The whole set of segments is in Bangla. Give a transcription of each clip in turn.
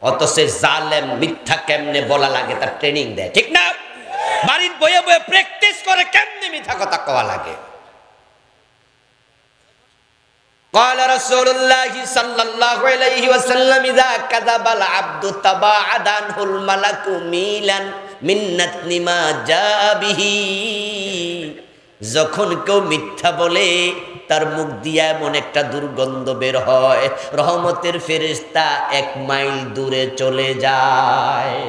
অথচ জালেম মিথ্যা কেমনে বলা লাগে তার ট্রেনিং দেয়, ঠিক না? বাড়ির বয়ে বয়ে প্র্যাকটিস করে কেমনে মিথ্যা কথা কওয়া লাগে। قال رسول الله صلى الله عليه وسلم إذا كذب العبد تباعد عنه الملك ميلا من نتن ما جاء به। যখন কেউ মিথ্যা বলে তার মুখ দিয়ে এমন একটা দুর্গন্ধ বের হয়, রহমতের ফেরেশতা 1 মাইল দূরে চলে যায়।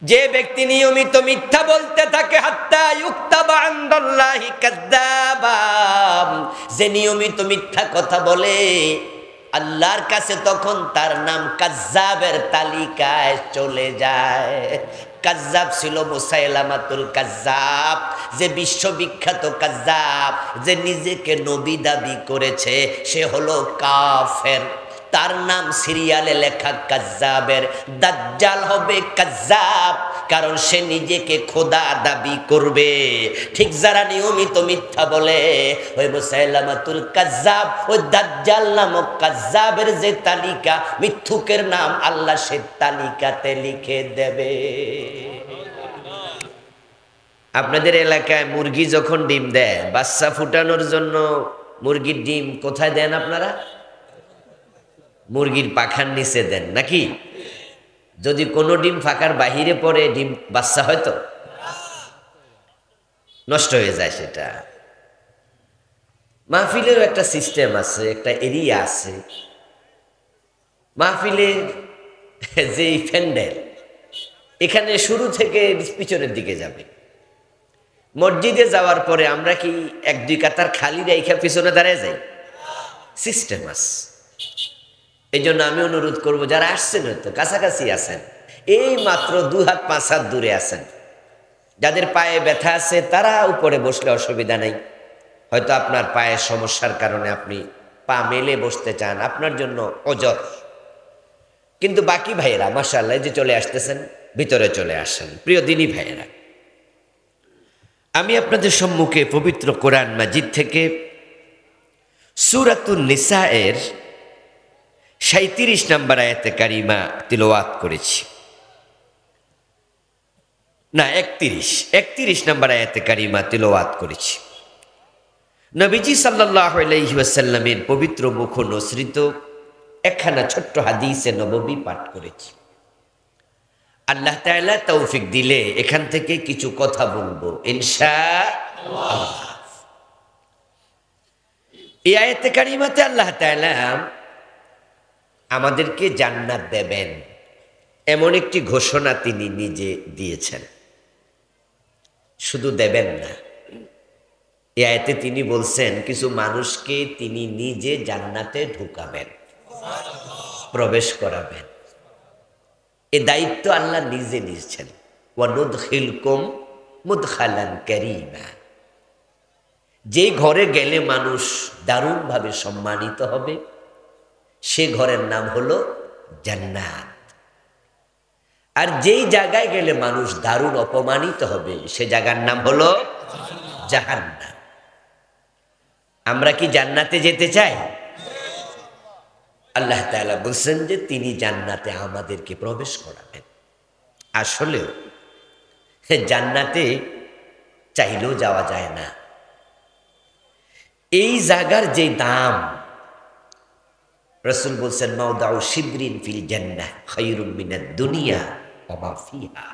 যে ব্যক্তি নিয়মিত মিথ্যা বলতে থাকে, হাত্তা ইউক্তাবা ইনদাল্লাহি কাযযাবা, যে নিয়মিত মিথ্যা কথা বলে আল্লাহর কাছে তখন তার নাম কাযযাবের তালিকায় চলে যায়। কাযযাব ছিল মুসাইলামাতুল কাযযাব, যে বিশ্ববিখ্যাত কাযযাব, যে নিজেকে নবী দাবি করেছে, সে হলো কাফের। তার নাম সিরিয়ালে লেখা কাযযাবের। দাজ্জাল হবে কাযযাব, কারণ সে নিজেকে খোদা দাবি করবে। ঠিক যারা নিয়মিত মিথ্যা বলে, ওই মুসাইলামাতুল কাযযাব, ওই দাজ্জাল নামক কাযযাবের যে তালিকা, মিথ্যুকের নাম আল্লাহ সে তালিকাতে লিখে দেবে। আপনাদের এলাকায় মুরগি যখন ডিম দেয়, বাচ্চা ফুটানোর জন্য মুরগির ডিম কোথায় দেন আপনারা? মুরগির পাখার নিচে দেন নাকি? যদি কোনো ডিম ফাঁকার বাহিরে পড়ে, ডিম বাচ্চা হয়তো নষ্ট হয়ে যায়। সেটা মাহফিলেরও একটা সিস্টেম আছে, একটা এরিয়া আছে। মাহফিলের যে প্যান্ডেল, এখানে শুরু থেকে পিছনের দিকে যাবে। মসজিদে যাওয়ার পরে আমরা কি 1-2 কাতার খালি রেখে পিছনে দাঁড়িয়ে যাই? সিস্টেম আছে। এই জন্য আমি অনুরোধ করব, যারা আসছেন হয়তো কাছাকাছি আছেন, এই মাত্র 2 হাত 5 হাত দূরে আছেন, যাদের পায়ে ব্যথা আছে তারা উপরে বসলে অসুবিধা নেই। হয়তো আপনার পায়ের সমস্যার কারণে আপনি পা মেলে বসতে চান, আপনার জন্য ওজর। কিন্তু বাকি ভাইয়েরা মাশাআল্লাহ যে চলে আসতেছেন, ভিতরে চলে আসেন। প্রিয় দিনী ভাইয়েরা, আমি আপনাদের সম্মুখে পবিত্র কোরআন মাজিদ থেকে সূরাতুন নিসা এর 37 নম্বর আয়াতে কারিমা তিলাওয়াত করেছি। না, 31 নম্বর আয়াতে কারিমা তিলাওয়াত করেছি। নবীজি সাল্লাল্লাহু আলাইহি ওয়াসাল্লামের পবিত্র মুখ নসৃত একখানা ছোট্ট হাদিসে নববী পাঠ করেছি। আল্লাহ তাআলা তৌফিক দিলে এখান থেকে কিছু কথা বলবো ইনশাআল্লাহ। এই আয়াতে কারিমাতে আল্লাহ তাআলা আমাদেরকে জান্নাত দেবেন এমন একটি ঘোষণা তিনি নিজে দিয়েছেন। শুধু দেবেন না, এই আয়াতে তিনি বলছেন কিছু মানুষকে তিনি নিজে জান্নাতে ঢুকাবেন, প্রবেশ করাবেন। এই দায়িত্ব আল্লাহ নিজে নিয়েছেন। ওয়া নুদখিলকুম মুদখালান কারীমা। যে ঘরে গেলে মানুষ দারুণভাবে সম্মানিত হবে, সে ঘরের নাম হলো জান্নাত। আর যেই জায়গায় গেলে মানুষ দারুণ অপমানিত হবে, সে জায়গার নাম হলো জাহান্নাম। আমরা কি জান্নাতে যেতে চাই? আল্লাহ তাআলা বলছেন যে তিনি জান্নাতে আমাদেরকে প্রবেশ করাবেন। আসলেও জান্নাতে চাইলেও যাওয়া যায় না। এই জায়গার যে দাম, রাসূল বলছেন মাউদাউ শিবরিন ফিল জান্নাহ খায়রুম মিনাদ দুনিয়া ওয়া মা ফিহা।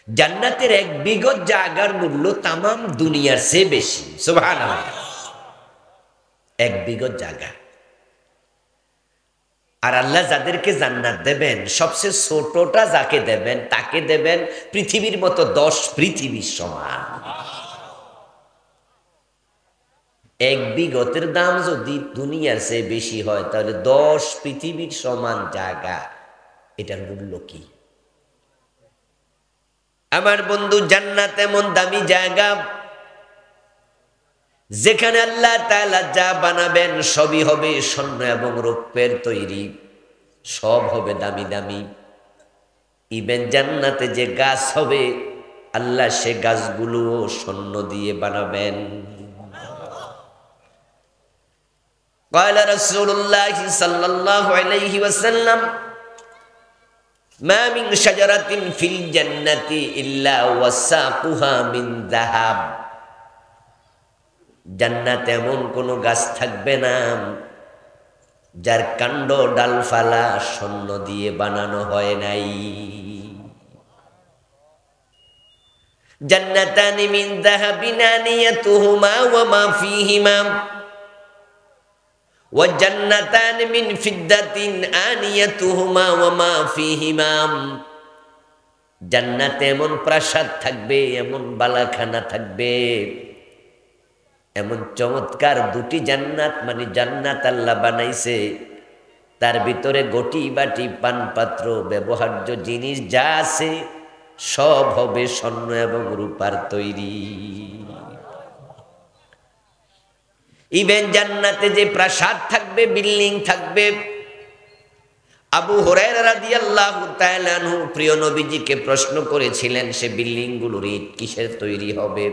জান্নাতের 1 বিঘত জায়গার মূল্য তামাম দুনিয়ার চেয়ে বেশি। সুবহানাল্লাহ। 1 বিঘত জায়গা। আর আল্লাহ যাদেরকে জান্নাত দেবেন, সবচেয়ে ছোটটা যাকে দেবেন তাকে দেবেন পৃথিবীর মতো 10 পৃথিবীর সমান। 1 বিঘতের দাম যদি দুনিয়ার চেয়ে বেশি হয়, তাহলে 10 পৃথিবীর সমান জায়গা, এটার মূল্য কি? আমার বন্ধু, জান্নাত এমন দামি জায়গা যেখানে আল্লাহ তাআলা যা বানাবেন সবই হবে স্বর্ণ এবং রৌপ্যের তৈরি, সব হবে দামি দামি। ইভেন জান্নাতে যে গাছ হবে, আল্লাহ সে গাছগুলোও স্বর্ণ দিয়ে বানাবেন। قال رسول الله صلى الله عليه وسلم ما من شجرة في الجنة إلا وساقها من ذهب জান্নাতে এমন কোনো গাছ থাকবে না যার কাণ্ড ডালপালা স্বর্ণ দিয়ে বানানো হয় নাই। জান্নাতানি মিন যাহাবিন আনিয়াতুহুমা ওয়া মা ফীহিমা ওয়া জান্নাতানি মিন ফিদ্দাতিন আনিয়াতুহুমা ওয়া মা ফীহিমা। জান্নাতে এমন প্রাসাদ থাকবে, এমন বালাখানা থাকবে, এমন চমৎকার দুটি জান্নাত, মানে জান্নাত আল্লাহ বানাইছে, তার ভিতরে গটি বাটি পানপাত্র ব্যবহার্য জিনিস যা আছে সব হবে স্বর্ণ এবং রূপার তৈরি। ইভেন জান্নাতে যে প্রাসাদ থাকবে, বিল্ডিং থাকবে, আবু হুরায়রা রাদিয়াল্লাহু তাআলা আনহু প্রিয় নবীজিকে প্রশ্ন করেছিলেন সে বিল্ডিং গুলোর ইট কিসের তৈরি হবে?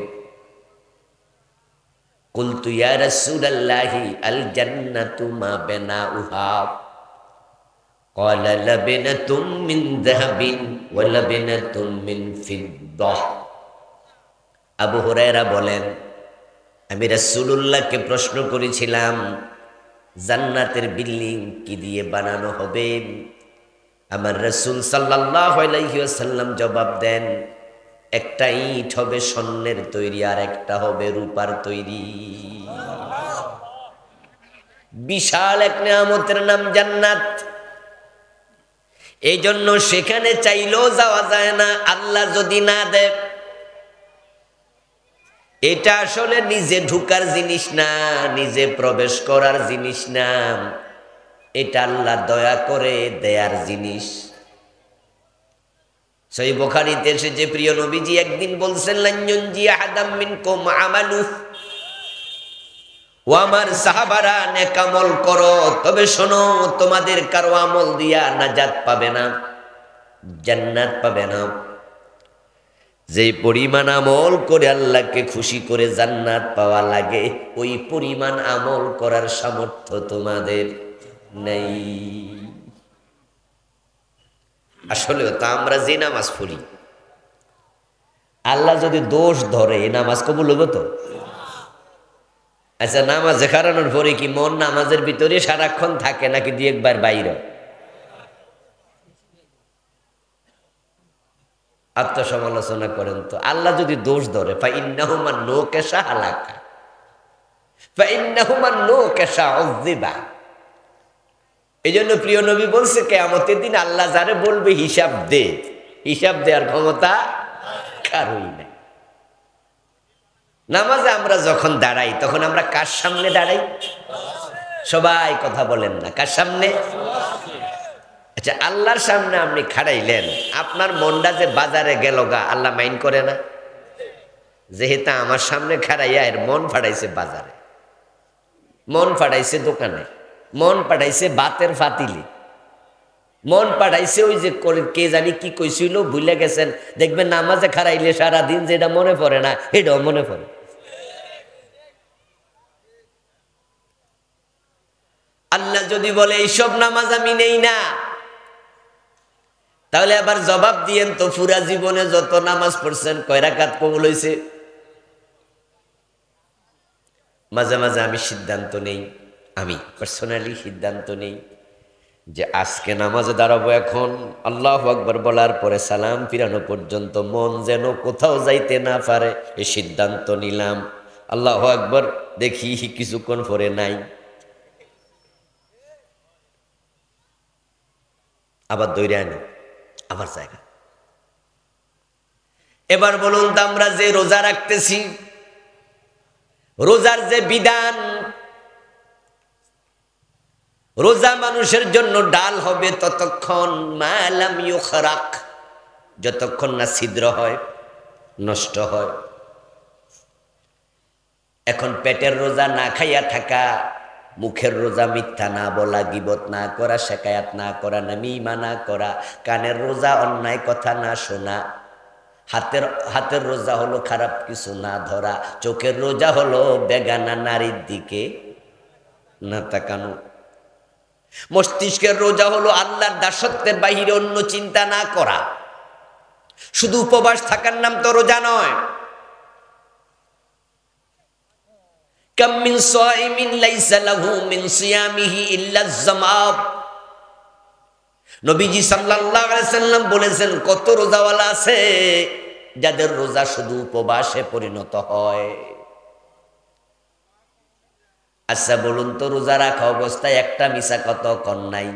কুলতু ইয়া রাসূলাল্লাহি আল জান্নাতু মা বানাউহা ক্বালা লাবিনাতুম মিন যাহাবিন ওয়া লাবিনাতুম মিন ফিদ্দাহ। আবু হুরায়রা বলেন, আমি রাসূলুল্লাহকে প্রশ্ন করেছিলাম জান্নাতের বিল্ডিং কি দিয়ে বানানো হবে? আমার রাসূল সাল্লাল্লাহু আলাইহি ওয়াসাল্লাম জবাব দেন, একটা ইট হবে স্বর্ণের তৈরি আর একটা হবে রূপার তৈরি। বিশাল এক নিয়ামতের নাম জান্নাত। এই জন্য সেখানে চাইলেও যাওয়া যায় না আল্লাহ যদি না দেয়। এটা আসলে নিজে ঢুকার জিনিস না, নিজে প্রবেশ করার জিনিস না, এটা আল্লাহ দয়া করে দেয়ার জিনিস। সহিহ বুখারীতে এসেছে প্রিয় নবীজি একদিন বলছেন, লান ইউনজি আহাদাম মিনকুম আমালু, ও আমার সাহাবারা নেক আমল করো, তবে শোনো তোমাদের কারো আমল দিয়া নাজাত পাবে না, জান্নাত পাবে না। যে পরিমাণ আমল করে আল্লাহকে খুশি করে জান্নাত পাওয়া লাগে, ওই পরিমাণ আমল করার সামর্থ্য তোমাদের নেই। আসলে তা আমরা যে নামাজ পড়ি, আল্লাহ যদি দোষ ধরে এই নামাজ কবুল হবো তো? আচ্ছা, নামাজে খারানোর পরে কি মন নামাজের ভিতরে সারাক্ষণ থাকে নাকি দুই একবার বাইরে? আত্মসমালোচনা করেন তো। আল্লাহ যদি দোষ ধরে, ফাইন্নাহুমা নুকাশা হালাকা, ফাইন্নাহুমা নুকাশা উযিবা। এই জন্য প্রিয় নবী বলছে কিয়ামতের দিন আল্লাহ যারে বলবে হিসাব দে, হিসাব দেওয়ার ক্ষমতা কারোই নাই। নামাজে আমরা যখন দাঁড়াই তখন আমরা কার সামনে দাঁড়াই? সবাই কথা বলেন না, কার সামনে? আচ্ছা, আল্লাহর সামনে আপনি খাড়াইলেন, আপনার মনটা যে বাজারে গেল গা, আল্লাহ মাইন্ড করে না? যেহেতু আমার সামনে খাড়াইয়া এর মন ফাটাইছে বাজারে, মন ফাটাইছে দোকানে, মন পাঠাইছে বাতের ফাতিলি, মন পাঠাইছে ওই যে কে জানি কি কইছিল ভুলে গেছেন। দেখবেন নামাজে খাড়াইলে সারাদিন যেটা মনে পড়ে না এটাও মনে পড়ে। আল্লাহ যদি বলে এইসব নামাজ আমি নেই না, তাহলে আবার জবাব দিয়েন তো পুরা জীবনে যত নামাজ পড়ছেন কয় রাকাত কবুল হয়েছে? মাঝে মাঝে আমি সিদ্ধান্ত নেই, আমি পার্সোনালি সিদ্ধান্ত নেই যে আজকে নামাজে দাঁড়াবো, এখন আল্লাহু আকবার বলার পরে সালাম ফিরানো পর্যন্ত মন যেন কোথাও যাইতে না পারে, এই সিদ্ধান্ত নিলাম। আল্লাহু আকবার দেখি কিছুক্ষণ পরে নাই, আবার দৌড়ে আনি আমার জায়গা। এবার বলুন তো, আমরা যে রোজা রাখতেছি, রোজার যে বিধান, রোজা মানুষের জন্য ডাল হবে ততক্ষণ, মালাম ইউখরাক, যতক্ষণ না ছিদ্র হয়, নষ্ট হয়। এখন পেটের রোজা না খাইয়া থাকা, মুখের রোজা মিথ্যা না বলা, গীবত না করা, শেকায়াত না করা, নামিমা না করা, কানের রোজা অন্যায় কথা না শোনা, হাতের রোজা হলো খারাপ কিছু না ধরা, চোখের রোজা হলো বেগানা নারীর দিকে না তাকানো। মস্তিষ্কের রোজা হলো আল্লাহর দাসত্বের বাহিরে অন্য চিন্তা না করা। শুধু উপবাস থাকার নাম তো রোজা নয়। কাম মিন সাইমিন লাইসা লাহু মিন সিয়ামিহি ইল্লা যামাব। নবীজি সাল্লাল্লাহু আলাইহি সাল্লাম বলেছেন, কত রোজাওয়ালা আছে যাদের রোজা শুধু উপবাসে পরিণত হয়। আচ্ছা বলুন তো, রোজা রাখা অবস্থায় একটা মিছা কথা কন নাই,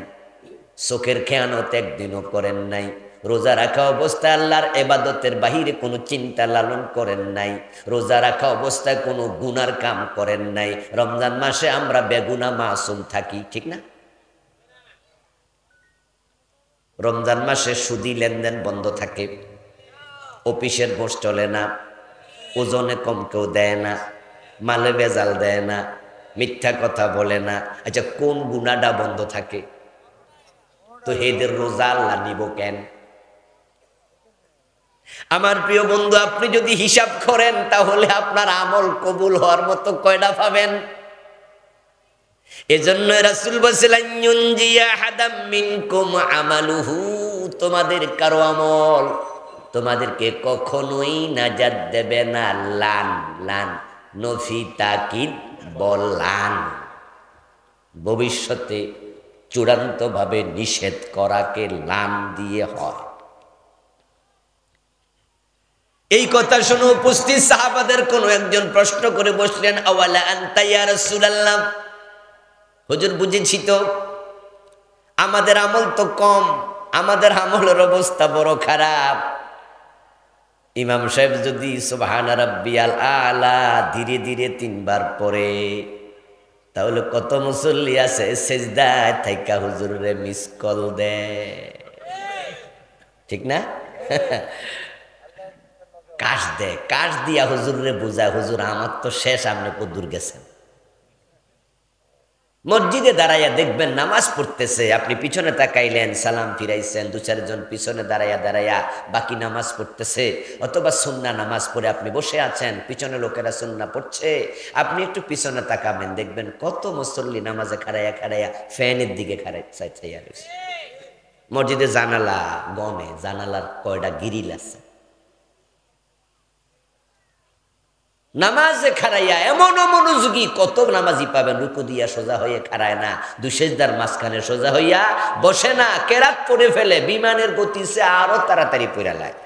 চোখের খেয়ানত একদিনও করেন নাই, রোজা রাখা অবস্থায় আল্লাহর ইবাদতের বাহিরে কোনো চিন্তা লালন করেন নাই, রোজা রাখা অবস্থায় কোনো গুনার কাম করেন নাই। রমজান মাসে আমরা বেগুনা মাসুম থাকি, ঠিক না? রমজান মাসে সুদি লেনদেন বন্ধ থাকে, অফিসের ঘোষ চলে না, ওজনে কম কেউ দেয় না, মালে বেজাল দেয় না, মিথ্যা কথা বলে না। আচ্ছা, কোন গুনাহটা বন্ধ থাকে? তো এদের রোজা আল্লাহ নিব কেন? আমার প্রিয় বন্ধু, আপনি যদি হিসাব করেন তাহলে আপনার আমল কবুল হওয়ার মতো কয়টা পাবেন? এজন্য রাসূল বলেছিলেন, ইউনজিয়া হাদাম মিনকুম আমালুহু, তোমাদের কারো আমল তোমাদেরকে কখনোই নাজাত দেবে না। লান লান নফি তাকিদ বলান, ভবিষ্যতে চূড়ান্তভাবে নিষেধ করাকে লান দিয়ে হয়। এই কথা শুনে উপস্থিত সাহাবাদের কোন একজন প্রশ্ন করে বসলেন, আওয়ালা আনতা ইয়া রাসূলুল্লাহ, হুজুর বুঝেছি তো, আমাদের আমল তো কম, আমাদের আমলের অবস্থা বড় খারাপ। ইমাম সাহেব যদি সুবহানা রাব্বিয়াল আলা ধীরে ধীরে 3 বার পড়ে, তাহলে কত মুসল্লি আছে সেজদায় থাইকা হুজুরে মিস কল দেয়, ঠিক না? কাশ দেয়, কাশ দিয়া হুজুরে বুঝায়, হুজুর আমার তো শেষ, আপনি কদ্দুর গেছেন। মসজিদে দাঁড়াইয়া দেখবেন নামাজ পড়তেছে, আপনি পিছনে তাকাইলেন, সালাম ফিরাইছেন, 2-4 জন পিছনে দাঁড়াইয়া বাকি নামাজ পড়তেছে, অথবা সুন্নাহ নামাজ পড়ে আপনি বসে আছেন, পিছনে লোকেরা সুন্নাহ পড়ছে, আপনি একটু পিছনে তাকাবেন, দেখবেন কত মুসল্লি নামাজে খাড়াইয়া ফ্যানের দিকে চাইয়া রয়েছে। মসজিদে জানালা গমে, জানালার কয়টা গিরিল আছে, নামাজে খাড়াইয়া এমন মনোযোগী কত নামাজি পাবেন, রুকু দিয়া সোজা হয়ে খাড়ায় না, 2 সেজদার মাঝখানে সোজা হইয়া বসে না, কেরাত পড়ে ফেলে, বিমানের গতি সে আরো তাড়াতাড়ি পড়া লাগে।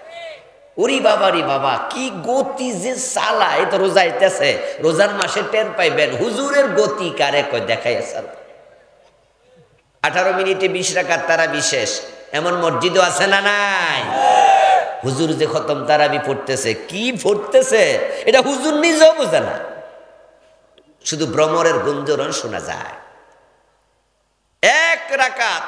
ওরি বাবা রে বাবা, কি গতি যে চালায়! এই তো রোজা আইতেছে, রোজার মাসে টের পাইবেন হুজুরের গতি কারে কয় দেখাই। 18 মিনিটে 20 রাকাত তারাবি শেষ, এমন মসজিদও আছে না নাই? হুজুর যে খতম তারাবি পড়তেছে, কি পড়তেছে এটা হুজুর নিজেও বোঝে না, শুধু ভ্রমরের গুঞ্জরণ শোনা যায়। 1 রাকাত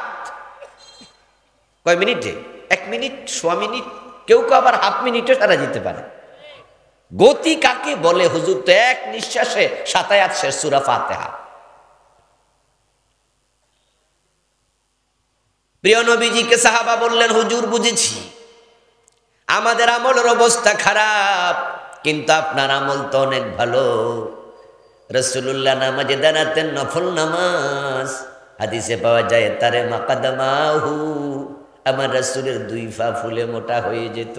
কয় মিনিটে? 1 মিনিট, 1.5 মিনিট, কেউ আবার হাফ মিনিটও সারা যেতে পারে। গতি কাকে বলে? হুজুর তো 1 নিঃশ্বাসে 7 আয়াত শেষ সূরা ফাতিহা। প্রিয় নবীজিকে সাহাবা বললেন, হুজুর বুঝেছি আমাদের আমলের অবস্থা খারাপ, কিন্তু আপনার আমল তো অনেক ভালো। রাসূলুল্লাহ নামাজে দাঁড়াতেন, নফল নামাজ, হাদিসে পাওয়া যায় তারে মাকাদামাহু, আমার রাসূলের 2 পা ফুলে মোটা হয়ে যেত।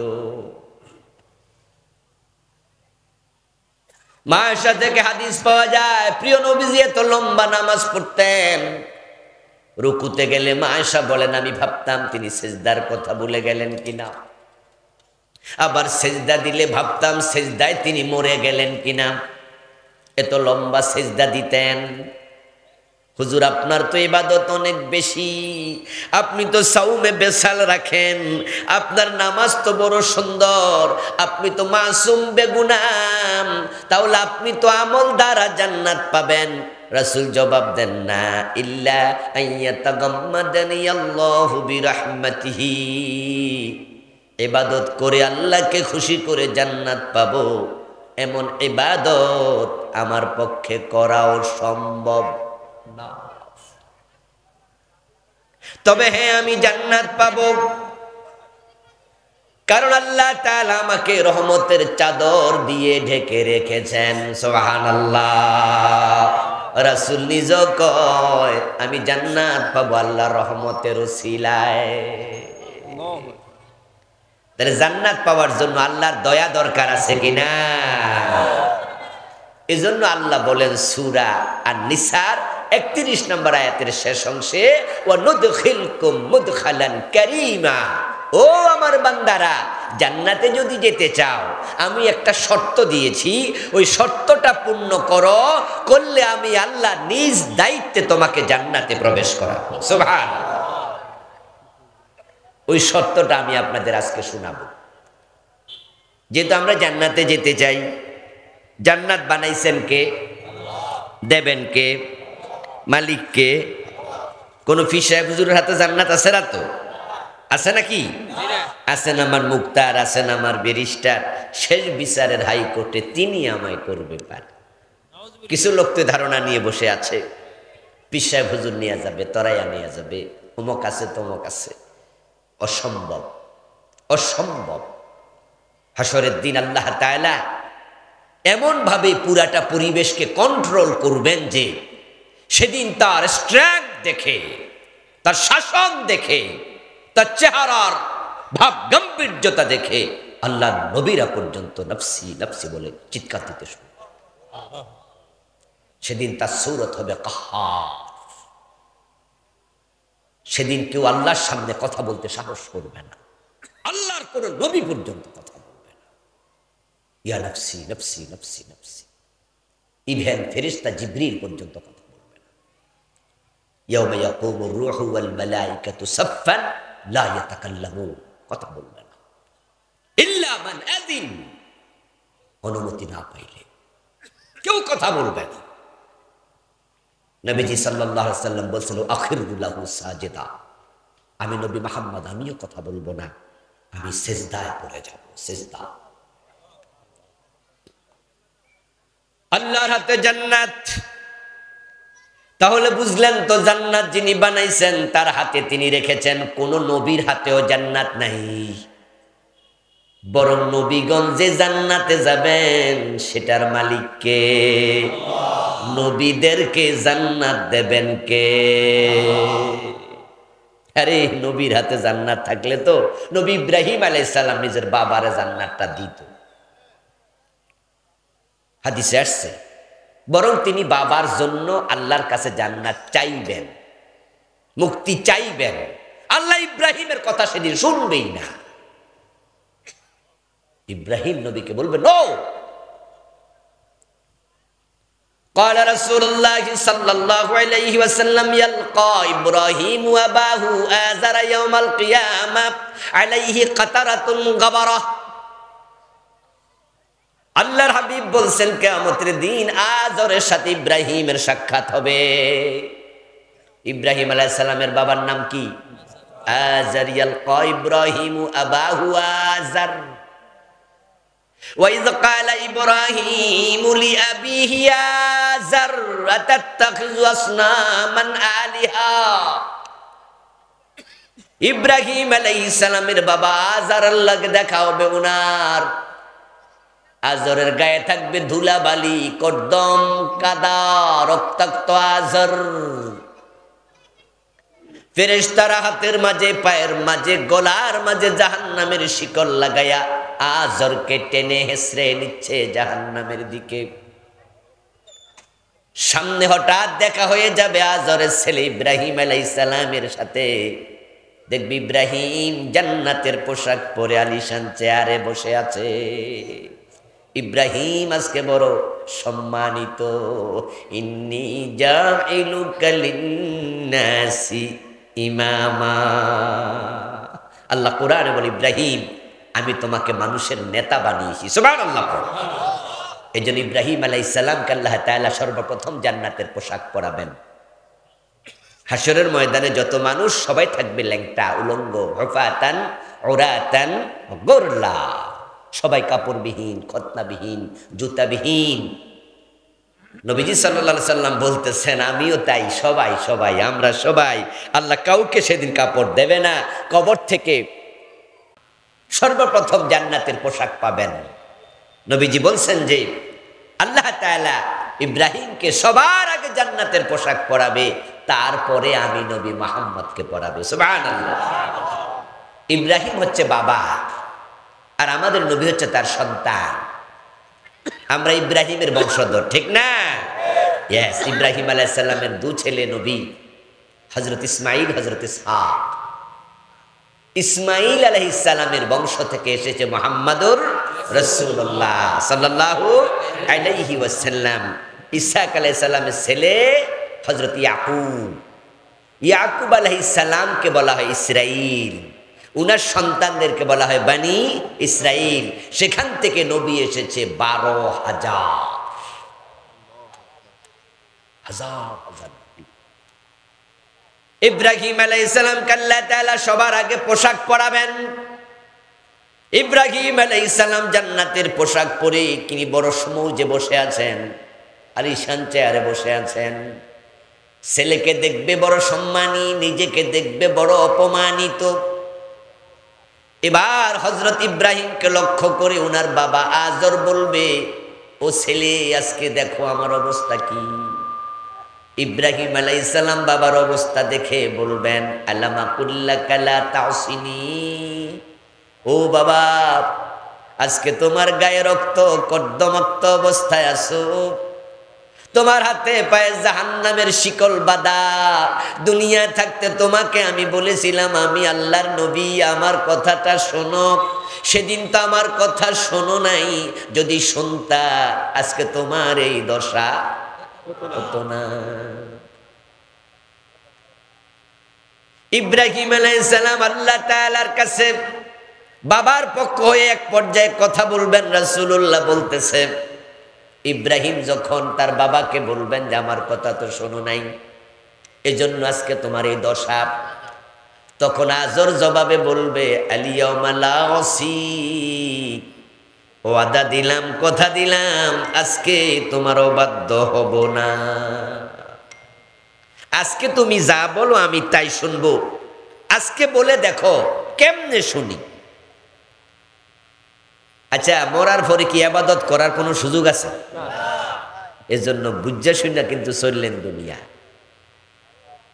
মা আয়েশা থেকে হাদিস পাওয়া যায়, প্রিয় নবীজি এত লম্বা নামাজ পড়তেন, রুকুতে গেলে মা আয়েশা বলেন আমি ভাবতাম তিনি সেজদার কথা ভুলে গেলেন কিনা, আবার সেজদা দিলে ভাবতাম সেজদায় তিনি মরে গেলেন কিনা, এত লম্বা সেজদা দিতেন। হুজুর আপনার তো ইবাদত অনেক বেশি, আপনি তো সাওমে বেসাল রাখেন, আপনার নামাজ তো বড় সুন্দর, আপনি তো মাসুম বেগুনাম, তাহলে আপনি তো আমল দ্বারা জান্নাত পাবেন। রাসূল জবাব দেন, না, ইল্লা আইয়াতাগাম্মাদানি আল্লাহু বিরাহমাতিহি, ইবাদত করে আল্লাহকে খুশি করে জান্নাত পাবো এমন ইবাদত আমার পক্ষে করাও সম্ভব না। তবে হ্যাঁ, আমি জান্নাত পাবো, কারণ আল্লাহ তাআলা আমাকে রহমতের চাদর দিয়ে ঢেকে রেখেছেন। সুবহানাল্লাহ, রাসূল নিজ কয় আমি জান্নাত পাবো আল্লাহর রহমতের উসিলায়। তাহলে জান্নাত পাওয়ার জন্য আল্লাহর দয়া দরকার আছে কিনা? এজন্য আল্লাহ বলেন সূরা আন-নিসার 31 নম্বর আয়াতের শেষ অংশে ওয়া নুদখিলকুম মুদখালান কারীমা, ও আমার বান্দারা জান্নাতে যদি যেতে চাও আমি একটা শর্ত দিয়েছি, ওই শর্তটা পূর্ণ করলে আমি আল্লাহ নিজ দায়িত্বে তোমাকে জান্নাতে প্রবেশ করাবো। সুবহানাল্লাহ। ওই শর্তটা আমি আপনাদের আজকে শোনাবো। যেহেতু আমরা জান্নাতে যেতে চাই, জান্নাত বানাইছেন কে? দেবেন কে? মালিক কে? কোন ফির সাহেব হুজুরের হাতে জান্নাত আছে না? তো আছে নাকি? আছেন আমার মুক্তার, আছেন আমার ব্যারিস্টার, শেষ বিচারের হাইকোর্টে তিনি আমায় করবে পার। কিছু লোক তো ধারণা নিয়ে বসে আছে পীর সাহেব হুজুর নিয়ে যাবে, তরাইয়া নিয়ে যাবে, অমুক আছে তমুক আছে। অসম্ভব, অসম্ভব। হাসরের দিন আল্লাহ তাআলা এমন ভাবে পুরাটা পরিবেশকে কন্ট্রোল করবেন যে সেদিন তার স্ট্রেংথ দেখে, তার শাসন দেখে, তার চেহারার ভাব গাম্ভীর্যতা দেখে আল্লাহ নবীরা পর্যন্ত নফসি নফসি বলে চিৎকার দিতে শুরু। সেদিন তার সূরত হবে কাহ্হার। সেদিন কেউ আল্লাহর সামনে কথা বলতে সাহস করবে না, আল্লাহর কোন নবী পর্যন্ত কথা বলবে না। ইয়া নফসি নফসি নফসি নফসি, ইভেন ফেরেশতা জিবরিল পর্যন্ত কথা বলবে না। ইয়াউমা ইয়াকুমুর রূহু ওয়াল মালাইকাতু সাফফান লা ইয়াতাকাল্লামুন, কথা বলবে না। ইল্লা মান আযিন, অনুমতি না পাইলে কেউ কথা বলবে না। নবীজি সাল্লাল্লাহু আলাইহি ওয়াসাল্লাম বলছিল আখিরু লাহু সাজিদা, আমি নবী মুহাম্মদ আমিও কথা বলবো না, আমি সিজদায় পড়ে যাব। সিজদা। আল্লাহর হাতে জান্নাত, তাহলে বুঝলেন তো জান্নাত যিনি বানাইছেন তার হাতে তিনি রেখেছেন। কোন নবীর হাতেও জান্নাত নাই, বরং নবীগণ যে জান্নাতে যাবেন সেটার মালিক কে? নবীদেরকে জান্নাত দেবেন কে? আরে নবীর হাতে জান্নাত থাকলে তো নবী ইব্রাহিম আলাইহিস সালাম নিজের বাবারে জান্নাতটা দিত। হাদিসে আসছে বরং তিনি বাবার জন্য আল্লাহর কাছে জান্নাত চাইবেন, মুক্তি চাইবেন। আল্লাহ ইব্রাহিমের কথা সেদিন শুনবেই না। ইব্রাহিম নবীকে বলবে নো। قال رسول الله صلى الله عليه وسلم يلقى إبراهيم أباه آزر يوم القيامة عليه قطرة غبرة। আল্লাহর হাবিব বলছেন কিয়ামতের দিন আজরের সাথে ইব্রাহিমের সাক্ষাৎ হবে। ইব্রাহিম আলাইহিস সালামের বাবার নাম কি? আজর। ইয়ালকা ইব্রাহিমু আবাহু আজর। وَإِذْ قَالَ إِبْرَاهِيمُ لِأَبِيهِ آزَرَ أَتَتَّخِذُ أَصْنَامًا آلِهَةً। ইব্রাহিম আলাইহিস সালামের বাবা আজর আল্লাহকে দেখা হবে উনার। আজরের গায়ে থাকবে ধুলাবালি, কর্দম, কাদা, রক্তাক্ত আজর। ফেরেশতারা হাতের মাঝে, পায়ের মাঝে, গলার মাঝে জাহান্নামের শিকল লাগায়া আজরকে টেনে হেসড়ে নিচ্ছে জাহান্নামের দিকে। সামনে হঠাৎ দেখা হয়ে যাবে আজরের ছেলে ইব্রাহিম আলাইহিস সালামের সাথে। দেখবি ইব্রাহিম জান্নাতের পোশাক পরে আলিশান চেয়ারে বসে আছে। ইব্রাহিম আজকে বড় সম্মানিত। ইন্নী জাইলুকা লিন্নাসি ইমামা। আল্লাহ কোরআনে বলে ইব্রাহিম আমি তোমাকে মানুষের নেতা বানিয়েছি। সুবহানাল্লাহ। এই জন্য ইব্রাহিম আলাইহিস সালামকে আল্লাহ তাআলা সর্বপ্রথম জান্নাতের পোশাক পরাবেন। হাসরের ময়দানে যত মানুষ সবাই থাকবে ল্যাংটা, উলঙ্গ, হুফাতান, উরাতান, গুরলা, সবাই কাপড়বিহীন, খতনাবিহীন, জুতাবিহীন। নবীজি সাল্লাল্লাহু আলাইহি সাল্লাম বলতেছেন আমিও তাই, সবাই সবাই আমরা সবাই। আল্লাহ কাউকে সেদিন কাপড় দেবে না। কবর থেকে সর্বপ্রথম জান্নাতের পোশাক পাবেন। নবীজি বলছেন যে আল্লাহ তাআলা ইব্রাহিমকে সবার আগে জান্নাতের পোশাক পরাবে, তারপরে আমি নবী মুহাম্মদকে পরাবে। সুবহানাল্লাহ। ইব্রাহিম হচ্ছে বাবা, আর আমাদের নবী হচ্ছে তার সন্তান। আমরা ইব্রাহিমের বংশধর, ঠিক না? ইয়েস। ইব্রাহিম আলাইহিস সালামের দু ছেলে নবী, হযরত ইসমাঈল, হযরত ইসহাক। ইসমাঈল আলাইহিস সালামের বংশ থেকে এসেছে মুহাম্মাদুর রাসূলুল্লাহ সাল্লাল্লাহু আলাইহি ওয়াসাল্লাম। ইসহাক আলাইহিস সালামের ছেলে হযরত ইয়াকুব। ইয়াকুব আলাইহিস সালামকে বলা হয় ইসরাইল, উনার সন্তানদেরকে বলা হয় বনি ইসরাইল। সেখান থেকে নবী এসেছে 12,000 হাজার। ইব্রাহিম আলাইহিস সালামকে আল্লাহ তাআলা সবার আগে পোশাক পরাবেন। ইব্রাহিম আলাইহিস সালাম জান্নাতের পোশাক পরে তিনি বড় সমুজে বসে আছেন, আলিশান চেয়ারে বসে আছেন। ছেলেকে দেখবে বড় সম্মানী, নিজেকে দেখবে বড় অপমানিত। এবার হযরত ইব্রাহিমকে লক্ষ্য করে ওনার বাবা আজর বলবে, ও ছেলে, আজকে দেখো আমার অবস্থা কি। ইব্রাহিম আলাইহিস সালাম বাবার অবস্থা দেখে বলবেন, আলামা কুল্লাকা লা তাসিনি, ও বাবা, আজকে তোমার গায়ে রক্ত কর্দমাক্ত অবস্থায় আছো, তোমার হাতে পায়ে জাহান্নামের শিকল বাঁধা। দুনিয়া থাকতে তোমাকে আমি বলেছিলাম আমি আল্লাহর নবী, আমার কথাটা শোনো। সেদিন তো আমার কথা শোনো নাই, যদি শুনতা আজকে তোমার এই দশা হতো না। ইব্রাহিম আলাইহিস সালাম আল্লাহ তাআলার কাছে বাবার পক্ষ হয়ে এক পর্যায়ে কথা বলবেন। রাসূলুল্লাহ বলতেছে, ইব্রাহিম যখন তার বাবাকে বলবেন যে আমার কথা তো শোনো নাই, এজন্য আজকে তোমার এই দশা, তখন আজর জবাবে বলবে, আলিয়াউমা লা আসি, ওয়াদা দিলাম, কথা দিলাম, আজকে তোমার অবাধ্য হব না। আজকে তুমি যা বলো আমি তাই শুনবো। আজকে বলে দেখো কেমনে শুনি। আচ্ছা, মরার পরে কি ইবাদত করার কোনো সুযোগ আছে? এজন্য বুঝা শুনা কিন্তু চললেন দুনিয়া,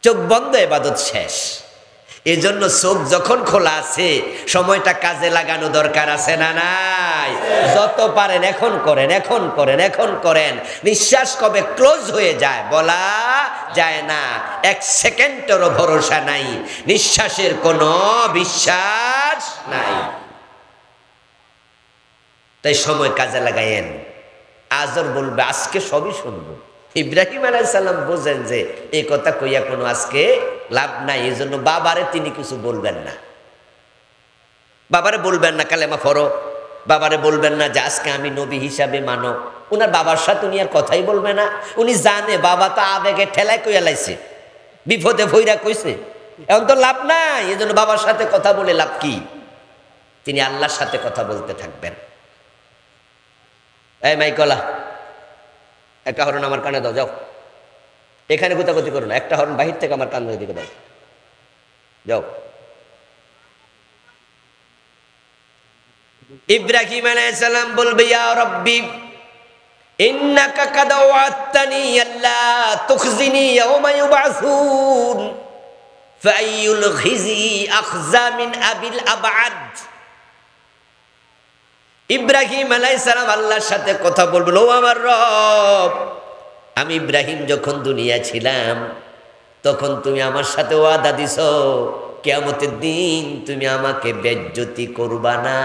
চোখ বন্ধ, ইবাদত শেষ। এজন্য চোখ যখন খোলা আছে সময়টা কাজে লাগানো দরকার আছে না নাই? যত পারেন এখন করেন, এখন করেন, এখন করেন। নিঃশ্বাস কবে ক্লোজ হয়ে যায় বলা যায় না, এক সেকেন্ডেরও ভরসা নাই, নিঃশ্বাসের কোনো বিশ্বাস নাই। তাই সময় কাজে লাগাইয়েন। আজর বলবে আজকে সবই শুনবো। ইব্রাহিম আলাইহিস সালাম বোঝেন যে এই কথা কইয়া কোনো আজকে লাভ নাই, এই জন্য বাবারে তিনি কিছু বলবেন না। বাবারে বলবেন না কালেমা পড়ো, বাবারে বলবেন না যে আজকে আমি নবী হিসাবে মানো। উনার বাবার সাথে উনি আর কথাই বলবে না। উনি জানে বাবা তো আবেগে ঠেলায় কইয়া লাইছে, বিপদে ভইরা কইছে, এখন তো লাভ নাই। এই জন্য বাবার সাথে কথা বলে লাভ কি? তিনি আল্লাহর সাথে কথা বলতে থাকবেন। এই মাইকলা, একটা হরণ আমার কানে দাও, যাও। এখানে গুতাগুতি করো না, একটা হরণ বাহির থেকে আমার কানের দিকে দাও, যাও। ইব্রাহিম আলাইহিস সালাম বলবে, ইয়া রাব্বি ইন্নাকা কাদ ওয়া'আদতানি আল্লা তুখজিনি ইয়াওমা ইউবআসুন ফাআইয়ুল খিজি আখজা মিন আবিল আবআদ। ইব্রাহিম আলাইহিস সালাম আল্লাহর সাথে কথা বলবেন, ও আমার রব, আমি ইব্রাহিম যখন দুনিয়া ছিলাম তখন তুমি আমার সাথে ওয়াদা দিছো কিয়ামতের দিন তুমি আমাকে বেজ্জতি করবা না,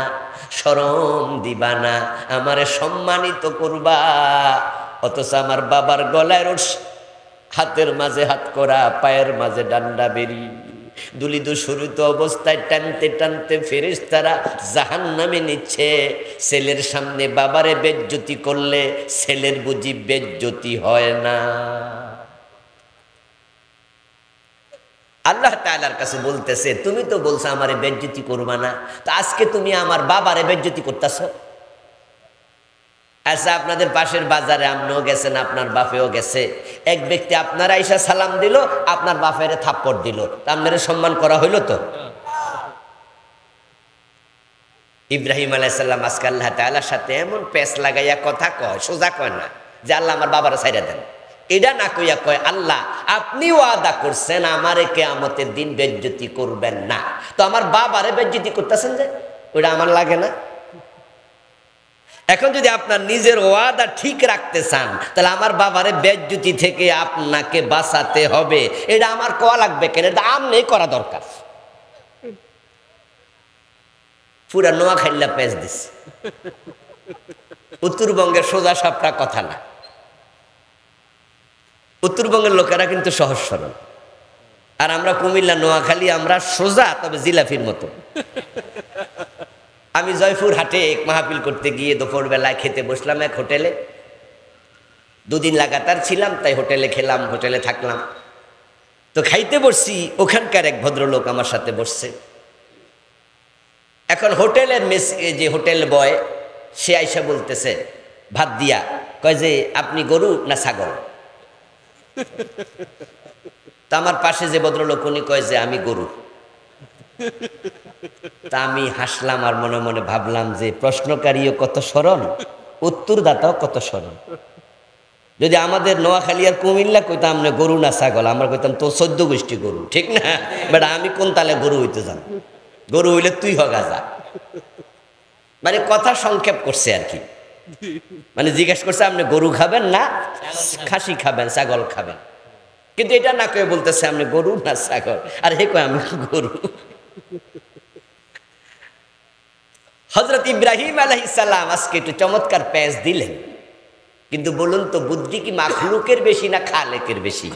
শরম দিবা না, আমারে সম্মানিত করবা। অথচ আমার বাবার গলায় রশি, হাতের মাঝে হাত করা, পায়ের মাঝে ডান্ডা বেরি, দুলিত শুরুত অবস্থায় টানতে টানতে ফেরেশতারা জাহান্নামে নিচ্ছে। ছেলের সামনে বাবারে বেজ্জতি করলে ছেলের বুঝি বেজ্জতি হয় না? আল্লাহ তাআলার কাছে বলতেছে, তুমি তো বলছো আমারে বেজ্জতি করবা না, তো আজকে তুমি আমার বাবারে বেজ্জতি করতেছ। আচ্ছা, আপনাদের পাশের বাজারে আপনিও গেছেন, আপনার বাপেও গেছে, এক ব্যক্তি আপনার আইসা সালাম দিল, আপনার বাপের থাপ্পড় দিল, তা আপনার সম্মান করা হইল তো? ইব্রাহিম আলাইহিস সালাম আজকে আল্লাহ তাআলার সাথে এমন পেঁচ লাগাইয়া কথা কয়, সোজা কয় না, যে আল্লাহ আমার বাবারে ছাইড়া দেন। এটা না কইয়া কয় আল্লাহ আপনি ওয়াদা করছেন আমারে কিয়ামতের দিন বেজ্জতি করবেন না, তো আমার বাবারে বেজ্জতি করতেছেন যে, ওটা আমার লাগে না। এখন যদি আপনার নিজের ওয়াদা ঠিক রাখতে চান তাহলে আমার বাবারে বেজ্জতি থেকে আপনাকে বাঁচাতে হবে, এটা আমার কোয়া লাগবে কেন? এটা আমনেই করা দরকার। পুরা নোয়াখাইল্লা পেঁচ দিছে, উত্তরবঙ্গের সোজা সাপটা কথা না। উত্তরবঙ্গের লোকেরা কিন্তু সহজ সরল, আর আমরা কুমিল্লা নোয়াখালী আমরা সোজা, তবে জিলাফির মতো। আমি জয়পুর হাটে এক মাহফিল করতে গিয়ে দুপুরবেলায় খেতে বসলাম এক হোটেলে। 2 দিন লাগাতার ছিলাম, তাই হোটেলে খেলাম, হোটেলে থাকলাম। তো খাইতে বসছি, ওখানকার এক ভদ্রলোক আমার সাথে বসছে। এখন হোটেলের যে হোটেল বয় সে আইসা বলতেছে ভাত দিয়া, কয় যে আপনি গরু না ছাগল? তা আমার পাশে যে ভদ্রলোক উনি কয় যে আমি গরু। তা আমি হাসলাম আর মনে মনে ভাবলাম যে প্রশ্নকারীও কত সরল, উত্তরদাতাও কত সরল। যদি আমাদের নোয়াখালী আর কুমিল্লা কইতাম না গরু না ছাগল, আমরা কইতাম তো 14 গোষ্ঠী গরু, ঠিক না? বাট আমি কোন তালে গরু হইতে যান, গরু হইলে তুই হগা যা। মানে কথা সংক্ষেপ করছে আর কি, মানে জিজ্ঞেস করছে আপনি গরু খাবেন না খাসি খাবেন, ছাগল খাবেন, কিন্তু এটা না কয়ে বলতেছে আপনি গরু না ছাগল, আর হে কয় আমি গরু। হযরত ইব্রাহিম আলাইহিস সালাম আজকে একটু চমৎকার পেঁচ দিলেন, কিন্তু বলুন তো বুদ্ধি কি মাখলুকের বেশি না খালেকের বেশি?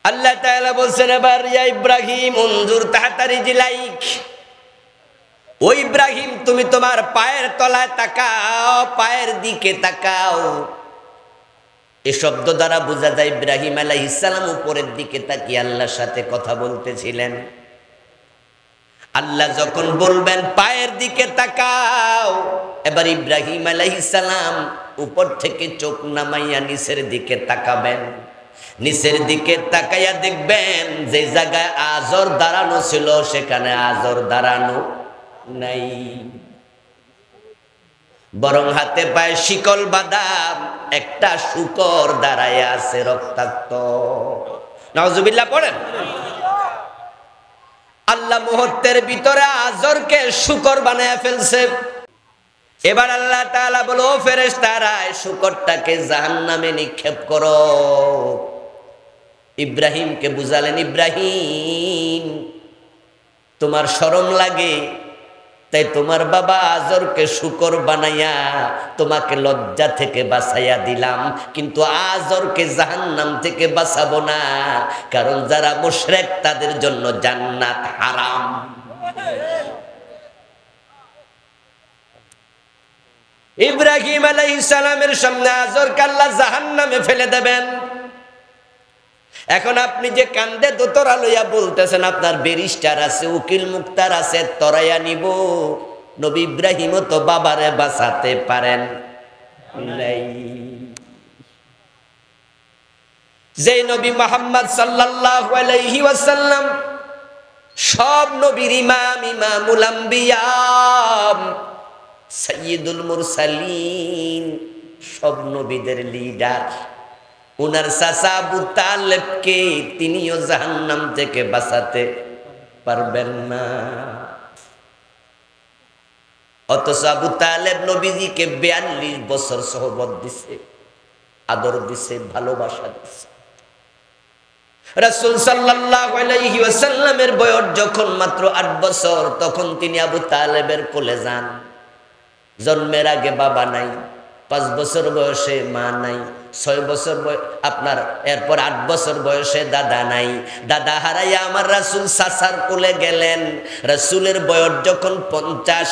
আল্লাহ তাআলা বলছেন এবার ইয়া ইব্রাহিম উনজুর তাহতা রিজলাইক, ও ইব্রাহিম তুমি তোমার পায়ের তলায় তাকাও, পায়ের দিকে তাকাও। এই শব্দ দ্বারা বোঝা যায় ইব্রাহিম আলাইহিস সালাম উপরের দিকে তাকিয়ে আল্লাহর সাথে কথা বলতেছিলেন। আল্লাহ যখন বলবেন পায়ের দিকে তাকাও, এবার ইব্রাহিম আলাইহিস সালাম উপর থেকে চোখ নামাইয়া নিচের দিকে তাকাবেন। নিচের দিকে তাকাইয়া দেখবেন যে জায়গায় আজর দাঁড়ানো ছিল সেখানে আজর দাঁড়ানো নাই, বরং হাতে পায়ে শিকল বাঁধা একটা শূকর দাঁড়ায় আছে রক্তাক্ত। নাউজুবিল্লাহ পড়েন। আল্লাহ মুহূর্তের ভিতরে আজরকে শূকর বানায় ফেলছে। এবার আল্লাহ তাআলা বলো ফেরেশতারা শূকরটাকে জাহান্নামে নিক্ষেপ করো। ইব্রাহিমকে বুঝালেন ইব্রাহিম তোমার শরম লাগে, তাই তোমার বাবা আজরকে শূকর বানাইয়া তোমাকে লজ্জা থেকে বাঁচাইয়া দিলাম, কিন্তু আজরকে জাহান্নাম থেকে বাঁচাবো না, কারণ যারা মুশরিক তাদের জন্য জান্নাত হারাম। ইব্রাহিম আলাইহিস সালামের সামনে আজরকে আল্লাহ জাহান্নামে ফেলে দেবেন। এখন আপনি যে কান্দে দোতরা লইয়া বলতেছেন আপনার ব্যারিস্টার আছে, উকিল মুক্তার আছে, তরাইয়া নিব, নবী ইব্রাহিমও তো বাবারে বাঁচাতে পারেন নাই। যে নবী মুহাম্মদ সাল্লাল্লাহু আলাইহি ওয়াসাল্লাম সব নবীর ইমাম, ইমামুল আম্বিয়া, সাইয়্যিদুল মুরসালিন, সব নবীদের লিডার, উনার চাচা আবু তালেবকে তিনিও জাহান্নাম থেকে বাঁচাতে পারবেন না। অথচ আবু তালেব নবীজিকে 42 বছর সোহবত দিছে, আদর দিছে, ভালোবাসা দিছে। রাসূল সাল্লাল্লাহু আলাইহি ওয়াসাল্লামের বয়স যখন মাত্র 8 বছর, তখন তিনি আবু তালেবের কোলে যান। জন্মের আগে বাবা নাই, 5 বছর বয়সে মা নাই, 6 বছর আপনার এরপর 8 বছর বয়সে দাদা নাই। দাদা হারাইয়া আমার রাসূল চাচার কোলে গেলেন। রাসূলের বয়স যখন 50,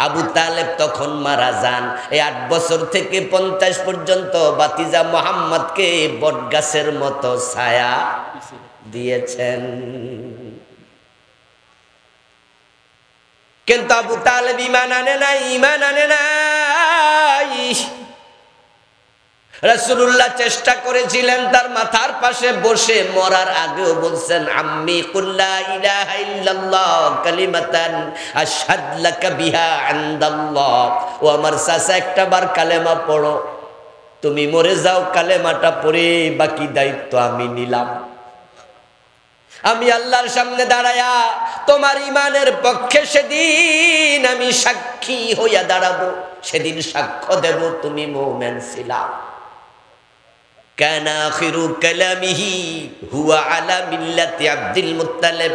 আবু তালেব তখন মারা যান। এই 8 বছর থেকে 50 পর্যন্ত বাতিজা মুহাম্মদকে বটগাছের মতো ছায়া দিয়েছেন। কিন্তু আবু তালেব ঈমান আনে নাই, ঈমান আনে নাই। রাসূলুল্লাহ চেষ্টা করেছিলেন তার মাথার পাশে বসে, মরার আগেও বলছেন আম্মি কুল লা ইলাহা ইল্লাল্লাহ কালিমাতান আশহাদ লাকা বিহা ইনদাল্লাহ। ও আমার চাচা, একটা বার কালেমা পড়ো, তুমি মরে যাও, কালেমাটা পড়ে বাকি দায়িত্ব আমি নিলাম। আমি আল্লাহর সামনে দাঁড়ায়া তোমার ইমানের পক্ষে সেদিন আমি সাক্ষী হইয়া দাঁড়াবো, সেদিন সাক্ষ্য দেব তুমি মুমিন ছিলা। কানা আখিরু কালামিহি হুয়া আলা মিল্লাতি আব্দুল মুত্তালিব।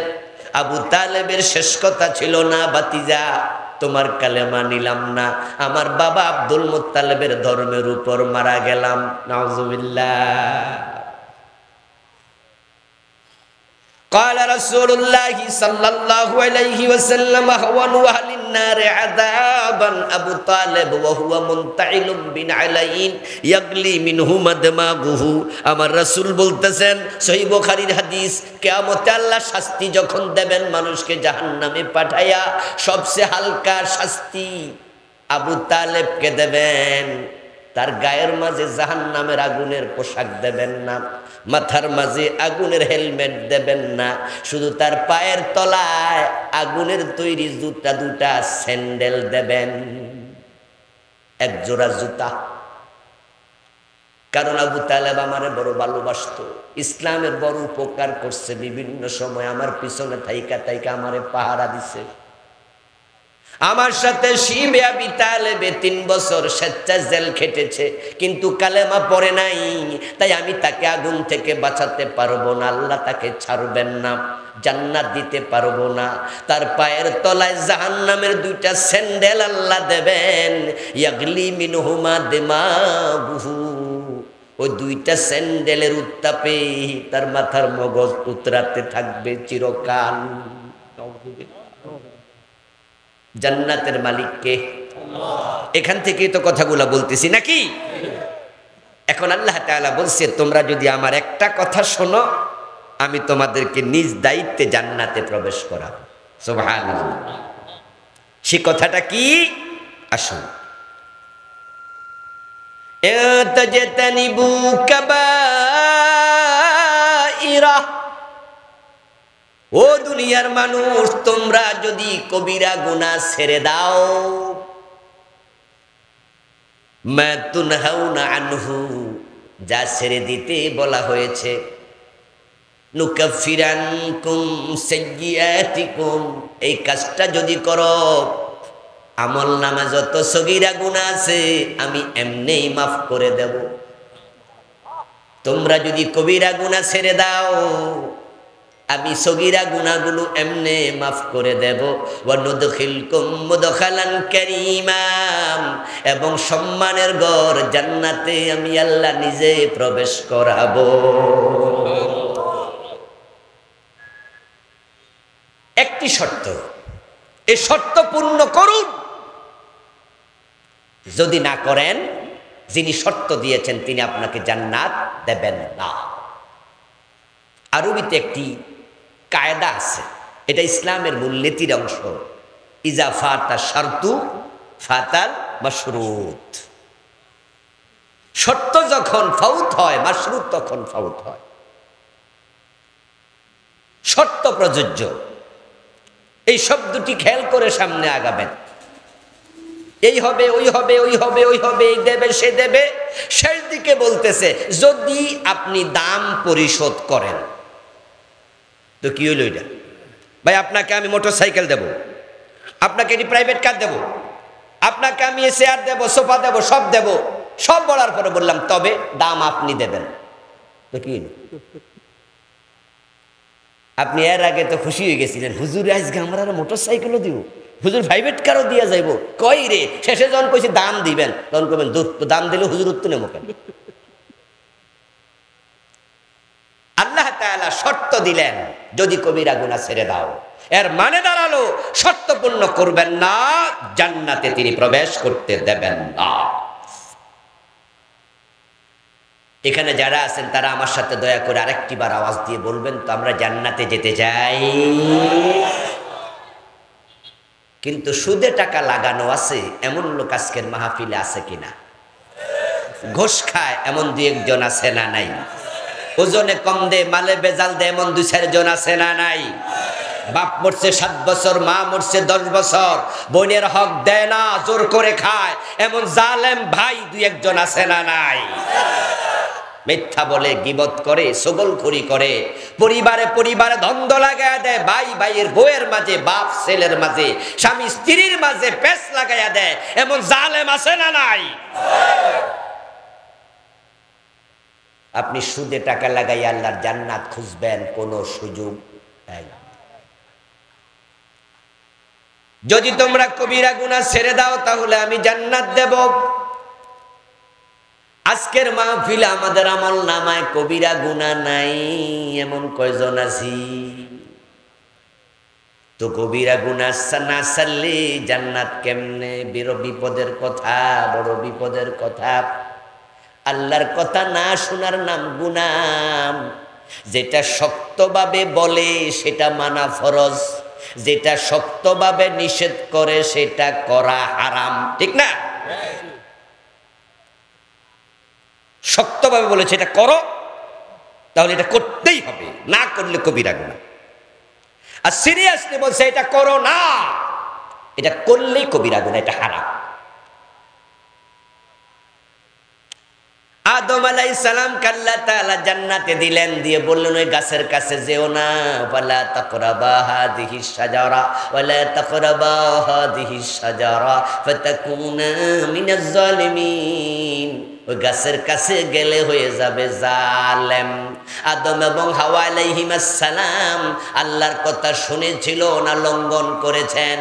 আবু তালেবের শেষ কথা ছিল, না ভাতিজা, তোমার কালেমা নিলাম না, আমার বাবা আব্দুল মুত্তালিবের ধর্মের উপর মারা গেলাম। নাউযুবিল্লাহ। قال رسول الله صلى الله عليه وسلم هون أهل النار عذابا أبو طالب وهو منتعل بنعلين يغلي منهما دماغه। আমার রাসূল বলতেছেন, সহিহ বুখারীর হাদিস, কিয়ামতে আল্লাহ শাস্তি যখন দেবেন মানুষকে জাহান্নামে পাঠায়া, সবচেয়ে হালকা শাস্তি আবু তালেবকে দেবেন। তার গায়ের মাঝে জাহান্নামের আগুনের পোশাক দেবেন না, মাথার মাঝে আগুনের হেলমেট দেবেন না, শুধু তার পায়ের তলায় আগুনের তৈরি জুতা দুটা স্যান্ডেল দেবেন, এক জোড়া জুতা। কারণ আবু তালেব আমারে বড় ভালোবাসতো, ইসলামের বড় উপকার করছে, বিভিন্ন সময় আমার পিছনে থাইকা থাইকা আমারে পাহারা দিছে। আমার সাথে শিবে আবি তালেবে 3 বছর স্বেচ্ছায় জেল খেটেছে, কিন্তু কালেমা পড়ে নাই, তাই আমি তাকে আগুন থেকে বাঁচাতে পারবো না, আল্লাহ তাকে ছাড়বেন না, জান্নাত দিতে পারবো না। তার পায়ের তলায় জাহান্নামের 2টা স্যান্ডেল আল্লাহ দেবেন, ইয়াগলি মিনহুমা দিমাগুহু। ওই 2টা স্যান্ডেলের উত্তাপে তার মাথার মগজ উতরাতে থাকবে চিরকাল। জান্নাতের মালিক কে? এখান থেকেই তো কথাগুলো বলতেছি নাকি? এখন আল্লাহ তাআলা বলছে, তোমরা যদি আমার একটা কথা শোনো, আমি তোমাদেরকে নিজ দায়িত্বে জান্নাতে প্রবেশ করাবো। সুবহানাল্লাহ। সে কথাটা কি? আসুন। তাজতানিবু কাবাইরা। ও দুনিয়ার মানুষ, তোমরা যদি কবিরা গুনাহ ছেড়ে দাও, মা তুনহাউনা আনহু, যা ছেড়ে দিতে বলা হয়েছে, নুকাফিরানকুম সাইয়্যাতিকুম, এই কাজটা যদি করো, আমল নামা যত সগীরা গুনাহ আছে আমি এমনিই মাফ করে দেব। তোমরা যদি কবিরা গুনাহ ছেড়ে দাও, আমি সগীরা গুনাহগুলো এমনে মাফ করে দেব। ওয়া নুদখিলকুম মুদখালান কারীমা, এবং সম্মানের ঘর জান্নাতে আমি আল্লাহ নিজে প্রবেশ করাবো। একটি শর্ত, এই শর্ত পূর্ণ করুন। যদি না করেন, যিনি শর্ত দিয়েছেন তিনি আপনাকে জান্নাত দেবেন না। আরবিতে একটি কায়দা আছে, এটা ইসলামের মূলনীতির অংশ। ইজা ফাতা শারতু ফাতাল মাশরুত। শর্ত যখন ফাউত হয়, মাশরুত তখন ফাউত হয়। শর্ত প্রযোজ্য। এই শব্দটি খেয়াল করে সামনে আগাবেন। এই হবে, ওই হবে, ওই হবে, ওই হবে, এই দেবে, সে দেবে। শেষ দিকে বলতেছে, যদি আপনি দাম পরিশোধ করেন। তো কি হইল এটা? ভাই, আপনাকে আমি মোটরসাইকেল দেব, আপনাকে এটি প্রাইভেট কার দেব, আপনাকে আমি চেয়ার দেব, সোফা দেব, সব দেব। সব বলার পরে বললাম, তবে দাম আপনি দেবেন। তো কি, আপনি এর আগে তো খুশি হয়ে গেছিলেন, হুজুর আজকে আমরা মোটরসাইকেলও দিব, হুজুর প্রাইভেট কারও দিয়া যাইব। কই রে? শেষে যখন কইছি দাম দিবেন, তখন কবেন দাম দিলে হুজুর উত্তর নেব কেন? আল্লাহ তাআলা শর্ত দিলেন, যদি কবিরা গুনাহ ছেড়ে দাও। এর মানে দাঁড়ালো, শর্ত পূর্ণ করবেন না, জান্নাতে তিনি প্রবেশ করতে দেবেন না। এখানে যারা আছেন তারা আমার সাথে দয়া করে আরেকটি বার আওয়াজ দিয়ে বলবেন তো, আমরা জান্নাতে যেতে চাই। কিন্তু সুদে টাকা লাগানো আছে এমন লোক আজকের মাহফিলে আছে কিনা? ঘুষ খায় এমন দুই একজন আছে না নাই? ওজনে কম দে মালে বেজাল দে এমন দুই চারজন আছে না নাই? বাপ মরছে 7 বছর, মা মরছে 10 বছর, বোনের হক দেয় না, জোর করে খায় এমন জালেম ভাই দুই একজন আছে না নাই? মিথ্যা বলে, গীবত করে, ছগলখড়ি করে, পরিবারে দ্বন্দ্ব লাগায়া দেয়, ভাই ভাইয়ের বউয়ের মাঝে, বাপ ছেলের মাঝে, স্বামী স্ত্রীর মাঝে পেঁচ লাগায়া দেয় এমন জালেম আছে না নাই? আপনি সুদে টাকা লাগাই আল্লাহর জান্নাত খুঁজবেন, কোনো সুযোগ নাই। যদি তোমরা কবিরা গুনাহ ছেড়ে দাও তাহলে আমি জান্নাত দেব। আজকের মাহফিলে আমাদের আমল নামায় কবিরা গুনাহ নাই এমন কয়জন আছি? তো কবিরা গুনাহ না ছাড়লে জান্নাত কেমনে? বিপদের কথা, বড় বিপদের কথা। আল্লাহর কথা না শোনার নাম গুনাহ। যেটা শক্তভাবে বলে সেটা মানা ফরজ, যেটা শক্তভাবে নিষেধ করে সেটা করা হারাম, ঠিক না? শক্তভাবে বলেছে এটা করো, তাহলে এটা করতেই হবে, না করলে কবিরা গুনাহ। আর সিরিয়াসলি বলছে এটা করো না, এটা করলেই কবিরা গুনাহ, এটা হারাম। আদম আলাইহিস সালাম আল্লাহ তাআলা জান্নাতে দিলেন, দিয়ে বললেন ওই গাছের কাছে যেও না, ওয়ালা তাকরাবা হাদিহিস শাজারা ওয়ালা তাকরাবা হাদিহিস শাজারা ফাতাকুনা মিনাজ জালিমিন। ওই গাছের কাছে গেলে হয়ে যাবে জালেম। আদম এবং হাওয়া আলাইহিস সালাম আল্লাহর কথা শুনেছিল না লঙ্ঘন করেছেন?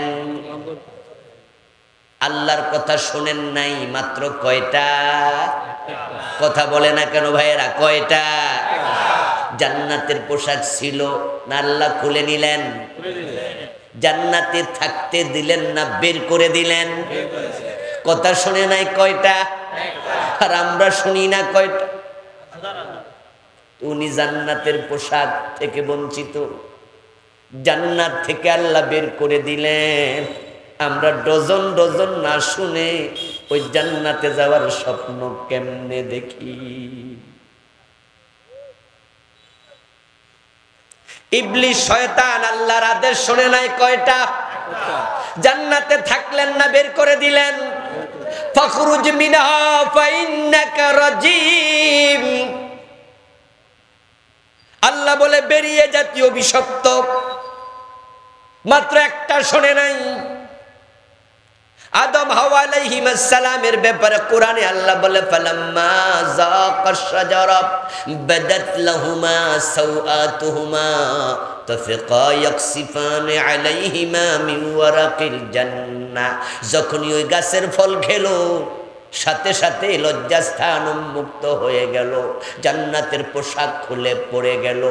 আল্লাহর কথা শুনেন নাই মাত্র কয়টা? কথা বলে না কেন ভাইয়েরা? কয়টা? জান্নাতের পোশাক ছিল না আল্লাহ খুলে নিলেন? জান্নাতে থাকতে দিলেন না বের করে দিলেন? কথা শুনে নাই কয়টা? আর আমরা শুনি না কয়টা? উনি জান্নাতের পোশাক থেকে বঞ্চিত, জান্নাত থেকে আল্লাহ বের করে দিলেন। আমরা ডজন ডজন না শুনে ওই জান্নাতে যাওয়ার স্বপ্ন কেমনে দেখি? ইবলিস শয়তান আল্লাহর আদেশ শুনে নাই কয়টা? জান্নাতে থাকলেন না বের করে দিলেন। ফাখরুজ মিনহা ফাইন্নাকা রাজিম। আল্লাহ বলে বেরিয়ে জাতীয় অভিশপ্ত, মাত্র একটা শুনে নাই। আদম হাওয়া আলাইহিস সালামের ব্যাপারে কোরআনে আল্লাহ বলে ফালাম্মা যাকাশ শাজারা বাদাত লাহুমা সাওআতুহুমা তাফিকা ইয়াকসিফান আলাইহিমা মিন ওয়ারাকিল জান্নাহ। যখনই ওই গাছের ফল খেলো সাথে সাথে লজ্জাস্থান উন্মুক্ত হয়ে গেল, জান্নাতের পোশাক খুলে পড়ে গেল।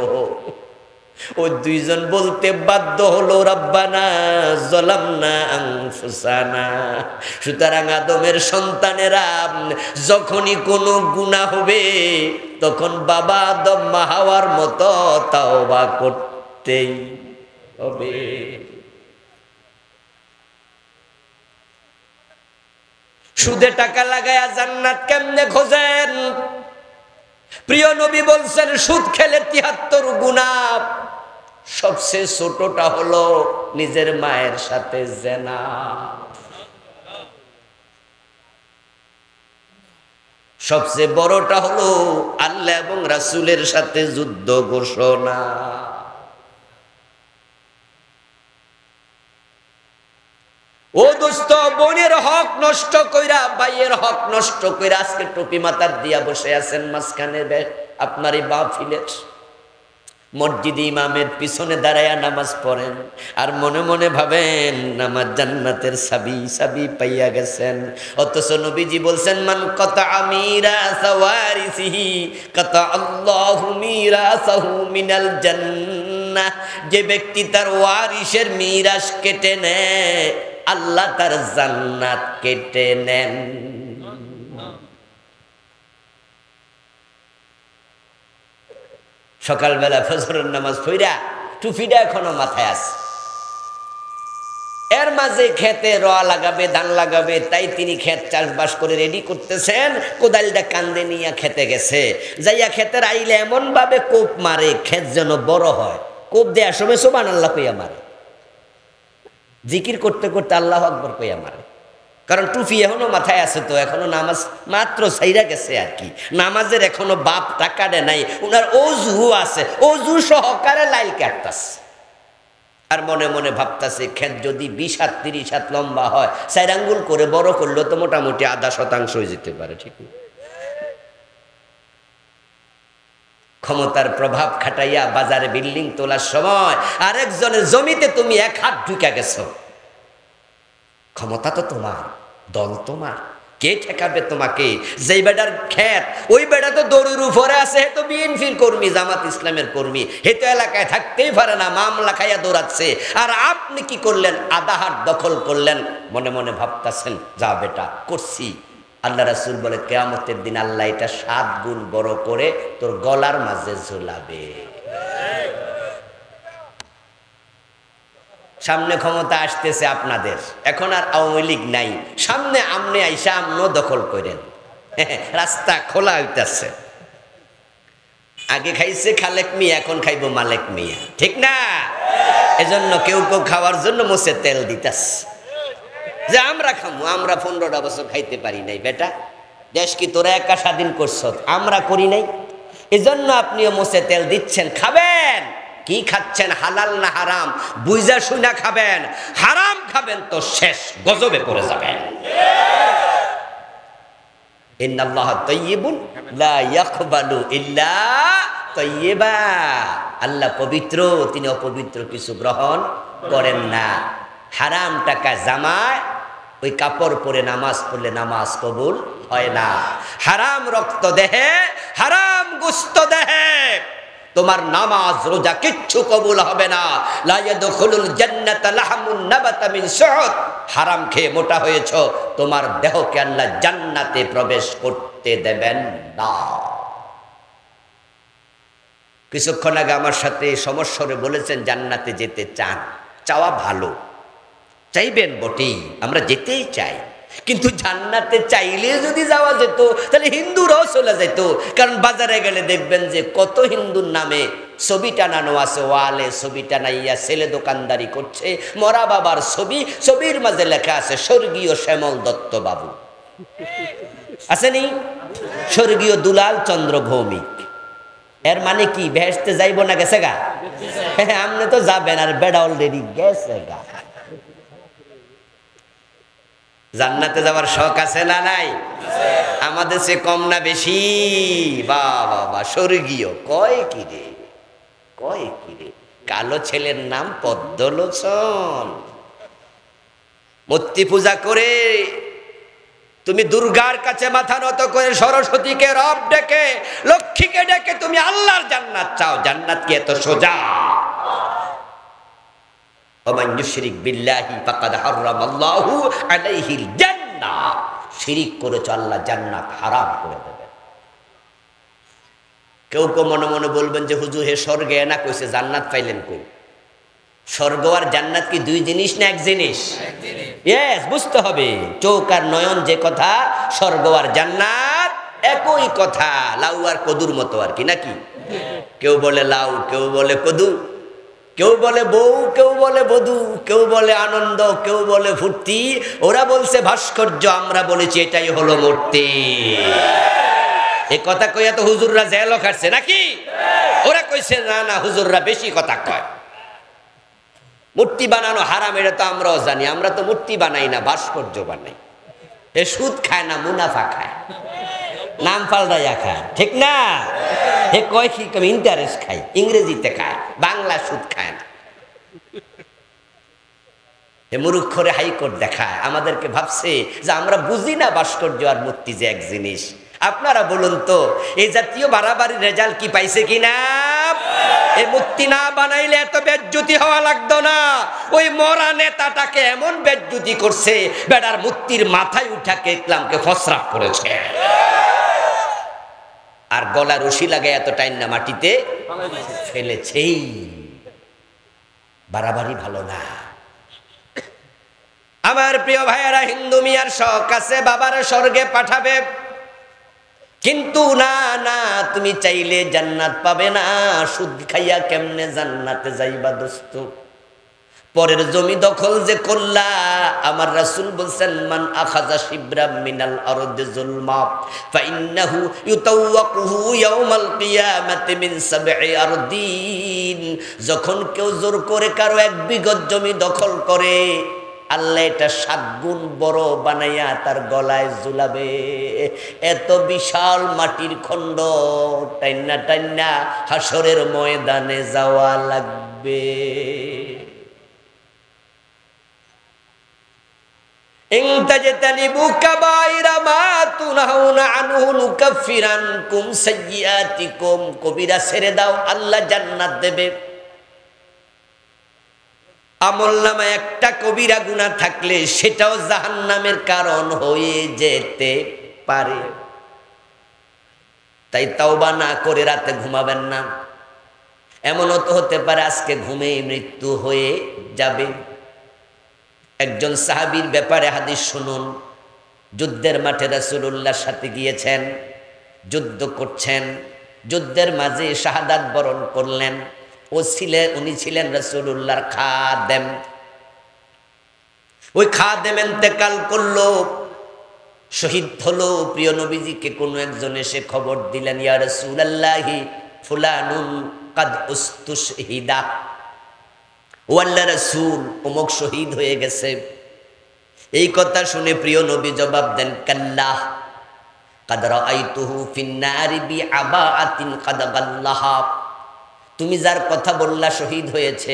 ওই দুইজন বলতে বাধ্য হলো রব্বানা যালামনা আনফুসানা। সুতরাং আদমের সন্তানেরা যখনই কোনো গুনাহ হবে তখন বাবা আদম মা হাওয়ার মতো তাওবা করতেই হবে। সুদে টাকা লাগায়া জান্নাত কেমনে খোঁজেন? প্রিয় নবী বলছেন সুদ খেলে ৭৩ গুনাহ, সবচেয়ে ছোটটা হলো নিজের মায়ের সাথে জেনা। সবচেয়ে বড়টা হলো আল্লাহ এবং রাসূলের সাথে যুদ্ধ ঘোষণা। ও দোস্ত, বোনের হক নষ্ট কইরা, ভাইয়ের হক নষ্ট কইরা আজকে টুপি মাথার দিয়া বসে আছেন মাঝখানে আপনার এই মাহফিলের মসজিদে ইমামের পিছনে দাঁড়ায়া নামাজ পড়েন আর মনে মনে ভাবেন নামাজ জান্নাতের চাবি পাইয়া গেছেন। অথচ নবীজি বলছেন মান কাতা মিরাসা ওয়ারিসিহি কাতা আল্লাহু মিরাসাহু মিনাল জান্নাহ। যে ব্যক্তি তার ওয়ারিসের মিরাস কেটে নেয় আল্লাহ তার জান্নাত কেটে নেন। সকালবেলা ফজরের নামাজ পড়া টুপিটা এখনো মাথায় আছে, এর মাঝে খেতে রোয়া লাগাবে, ধান লাগাবে, তাই তিনি ক্ষেত চাষবাস করে রেডি করতেছেন। কোদালটা কান্দে নিয়ে খেতে গেছে, যাইয়া ক্ষেতের আইলে এমন ভাবে কোপ মারে ক্ষেত যেন বড় হয়। কোপ দেওয়ার সময় সুবহানাল্লাহ কইয়া মারে, জিকির করতে করতে আল্লাহু আকবার কইয়া মারে। কারণ টুপি এখনো মাথায় আছে, তো এখনো নামাজ মাত্র ছাইরা গেছে আর কি, নামাজের এখনো বাপ টাকাটা নাই। উনার অজু আছে, অজু সহকারে লাইল কাটতাছে আর মনে মনে ভাবতাছে ক্ষেত যদি 20 হাত 30 হাত লম্বা হয়, 4 আঙ্গুল করে বড় করলে তো মোটামুটি আধা শতাংশ হয়ে যেতে পারে। ঠিক না? ক্ষমতার প্রভাব খাটাইয়া বাজারে বিল্ডিং তোলার সময় আরেকজনের জমিতে তুমি 1 হাত ঢুকে গেছো। ক্ষমতা তো তোমার, দল তোমার, কে ঠেকাবে তোমাকে? যেই বেটার ক্ষেত, ওই বেটা তো দড়ির উপরে আছে, হে তো বিএনপির কর্মী, জামাত ইসলামের কর্মী, হে তো এলাকায় থাকতেই পারে না, মামলা খাইয়া দৌড়াচ্ছে। আর আপনি কি করলেন? আধা হাত দখল করলেন। মনে মনে ভাবতাছেন, যা বেটা করছি। আল্লাহ রাসূল বলে, কিয়ামতের দিন আল্লাহ এটা 7 গুণ বড় করে তোর গলার মাঝে ঝুলাবে। সামনে ক্ষমতা আসতেছে আপনাদের, এখন আর আওয়ামী লীগ নাই, সামনে আমনে আইসা আমনো দখল করেন, রাস্তা খোলা হইতেছে। আগে খাইছে খালেক মিয়া, এখন খাইব মালেক মিয়া, ঠিক না? এজন্য কেউ কেউ খাওয়ার জন্য মুছে তেল দিতেছে যে আমরা খামু, আমরা 15টা বছর খাইতে পারি নাই। বেটা, দেশ কি তোরা একা স্বাধীন করছ? আমরা করি নাই। এজন্য আপনিও মুছে তেল দিচ্ছেন। খাবেন কি খাচ্ছেন, হালাল না হারাম বুঝা শুনা খাবেন। হারাম খাবেন তো শেষ গজবে পড়ে যাবেন। ইন্নাল্লাহা তাইয়্যিবুন লা ইয়াকবালু ইল্লা তাইয়্যিবা। আল্লাহ পবিত্র, তিনি অপবিত্র কিছু গ্রহণ করেন না। হারাম টাকা জামায়, ওই কাপড় পরে নামাজ পড়লে নামাজ কবুল হয় না। হারাম রক্ত দেহে, হারাম গোশত দেহে তোমার নামাজ রোজা কিচ্ছু কবুল হবে না। লা ইয়াদখুলুল জান্নাতা লাহমুন নাবাতা মিন সুহুদ। হারাম খেয়ে মোটা হয়েছো, তোমার দেহকে আল্লাহ জান্নাতে প্রবেশ করতে দেবেন না। কিছুক্ষণ আগে আমার সাথে সমস্বরে বলেছেন জান্নাতে যেতে চান, চাওয়া ভালো, চাইবেন বটেই, আমরা যেতেই চাই। কিন্তু জান্নাতে চাইলে যদি যাওয়া যেত তাহলে হিন্দুরাও চলে যেত। কারণ বাজারে গেলে দেখবেন যে কত হিন্দুর নামে ছবি টানানো আছে ওয়ালে, ছবি টানাইয়া ছেলে দোকানদারি করছে, মরা বাবার ছবি, ছবির মাঝে লেখা আছে স্বর্গীয় শ্যামল দত্ত বাবু, আসেনি? স্বর্গীয় দুলাল চন্দ্র ভৌমিক। এর মানে কি বেহেশতে যাইব না গেছে গা? হ্যাঁ, আপনি তো যাবেন, আর বেড়া অলরেডি গেছে গা। জান্নাতে যাওয়ার শখ আছে না নাই? আমাদের সে কম না বেশি? বাবা, স্বর্গীয় কয় কি রে, কয় কি রে। কালো ছেলের নাম পদ্মলোচন। মূর্তি পূজা করে তুমি দুর্গার কাছে মাথা নত করে, সরস্বতীকে রব ডেকে, লক্ষ্মীকে ডেকে তুমি আল্লাহর জান্নাত চাও। জান্নাত কি এত সোজা? ওমান ইউশরিক বিল্লাহি ফাকাদ হারামাল্লাহু আলাইহিল জান্নাহ। শিরিক করেছ, আল্লাহ জান্নাত হারাম করে দেবেন। কেউ কেউ মনে মনে বলবেন যে হুজুর হে স্বর্গে না কইছে, জান্নাত পাইলেন কই? স্বর্গ আর জান্নাত কি দুই জিনিস না এক জিনিস? ইয়েস, বুঝতে হবে। চোখ আর নয়ন যে কথা, স্বর্গ আর জান্নাত একই কথা, লাউ আর কদুর মতো আর কি, নাকি? কেউ বলে লাউ, কেউ বলে কদু, কেউ বলে বউ, কেউ বলে বধূ, কেউ বলে আনন্দ, কেউ বলে ফুর্তি। ওরা বলছে ভাস্কর্য, আমরা বলেছি এটাই হলো মূর্তি। এ কথা কইয়া তো হুজুররা জেলও খাটছে নাকি? ওরা কইছে না না, হুজুররা বেশি কথা কয়, মূর্তি বানানো হারাম, এটা তো আমরাও জানি। আমরা তো মূর্তি বানাই না, ভাস্কর্য বানাই। এ সুদ খায় না, মুনাফা খায়, নাম পাল্টাইয়া খায়, ঠিক না? হে কয় কি, ইন্টারেস্ট খায়, ইংরেজিতে খায়, বাংলা সুদ খায় না। এ মূর্খরে হাইকোর্ট দেখায়, আমাদেরকে ভাবছে যে আমরা বুঝি না ভাস্কর্য আর মূর্তি যে এক জিনিস। আপনারা বলুন তো, এই জাতীয় বাড়াবাড়ি রেজাল্ট কি পাইছে কিনা? এই মূর্তি না বানাইলে এত বেজ্জুতি হওয়া লাগতো না। ওই মরা নেতাটাকে এমন বেজ্জুতি করছে, বেটার মূর্তির মাথায় উঠাকে ইসলামকে ফসরাপ করেছে, আর গলা রশি লাগে এত টাইম না মাটিতে ফেলেছেই। বাড়াবাড়ি ভালো না। আমার প্রিয় ভাইয়েরা, হিন্দু মিয়ার শখ আছে বাবার স্বর্গে পাঠাবে, কিন্তু না না, তুমি চাইলে জান্নাত পাবে না। সুদ খাইয়া কেমনে জান্নাতে যাইবা দোস্ত? পরের জমি দখল যে করলা, আমার রাসূল বলছেন, মান আখাযা শিবরাম মিনাল আরদি যুলমা ফাইন্নাহু ইউতাওয়াকুহু ইয়াউমাল কিয়ামাতি মিন সাবঈ আরদিন। যখন কেউ জোর করে কারো 1 বিঘত জমি দখল করে, আল্লাহ এটা 7 গুণ বড় বানাইয়া তার গলায় ঝুলাবে। এত বিশাল মাটির খণ্ড টাইন্না টাইন্না হাসরের ময়দানে যাওয়া লাগবে। ইন তাজতানিবু কাবাইরা মা তুনহাউনা আনহু নুকাফিরানকুম সাইয়্যাতিকুম। কবিরা ছেড়ে দাও, আল্লাহ জান্নাত দেবে। আমলনামায় একটা কবিরা গুনাহ থাকলে সেটাও জাহান্নামের কারণ হয়ে যেতে পারে। তাই তওবা না করে রাতে ঘুমাবেন না। এমনও তো হতে পারে আজকে ঘুমেই মৃত্যু হয়ে যাবে। একজন সাহাবীর ব্যাপারে হাদিস শুনুন। যুদ্ধের মাঠে রাসূলুল্লাহর সাথে গিয়েছেন, যুদ্ধ করছেন, যুদ্ধের মাঝে শাহাদাত বরণ করলেন। উনি ছিলেন রাসূলুল্লাহর খাদেম। ওই খাদেম ইন্তেকাল করলো, শহীদ হলো। প্রিয় নবীজিকে কোনো একজন এসে খবর দিলেন, ইয়া রাসূলুল্লাহি ফুলানুন কাদ উস্তুশহিদা, ও আল্লাহর রাসূল, অমুক শহীদ হয়ে গেছে। এই কথা শুনে প্রিয় নবী জবাব দেন, কাল্লাহ কাদ রাআইতুহু ফিন নারি বিআবাআতিন কাদ গাল্লাহা। তুমি যার কথা বললা শহীদ হয়েছে,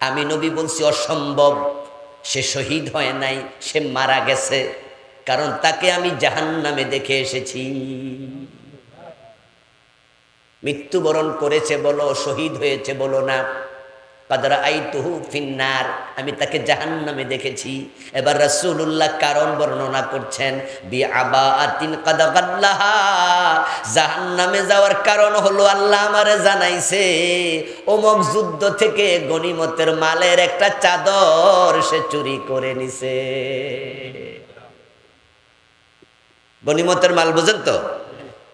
আমি নবী বলছি অসম্ভব। সে শহীদ হয় নাই, সে মারা গেছে। কারণ তাকে আমি জাহান্নামে দেখে এসেছি। মৃত্যুবরণ করেছে বলো, শহীদ হয়েছে বলো না। কাদ রাআইতুহু ফিন্নার, আমি তাকে জাহান্নামে দেখেছি। এবার রাসূলুল্লাহ কারণ বর্ণনা করছেন, বিআবাআতিন কাদ গাল্লাহা। জাহান্নামে যাওয়ার কারণ হলো আল্লাহ আমারে জানাইছে, অমুক যুদ্ধ থেকে গনিমতের মালের একটা চাদর সে চুরি করে নিছে। গনিমতের মাল বুঝেন তো?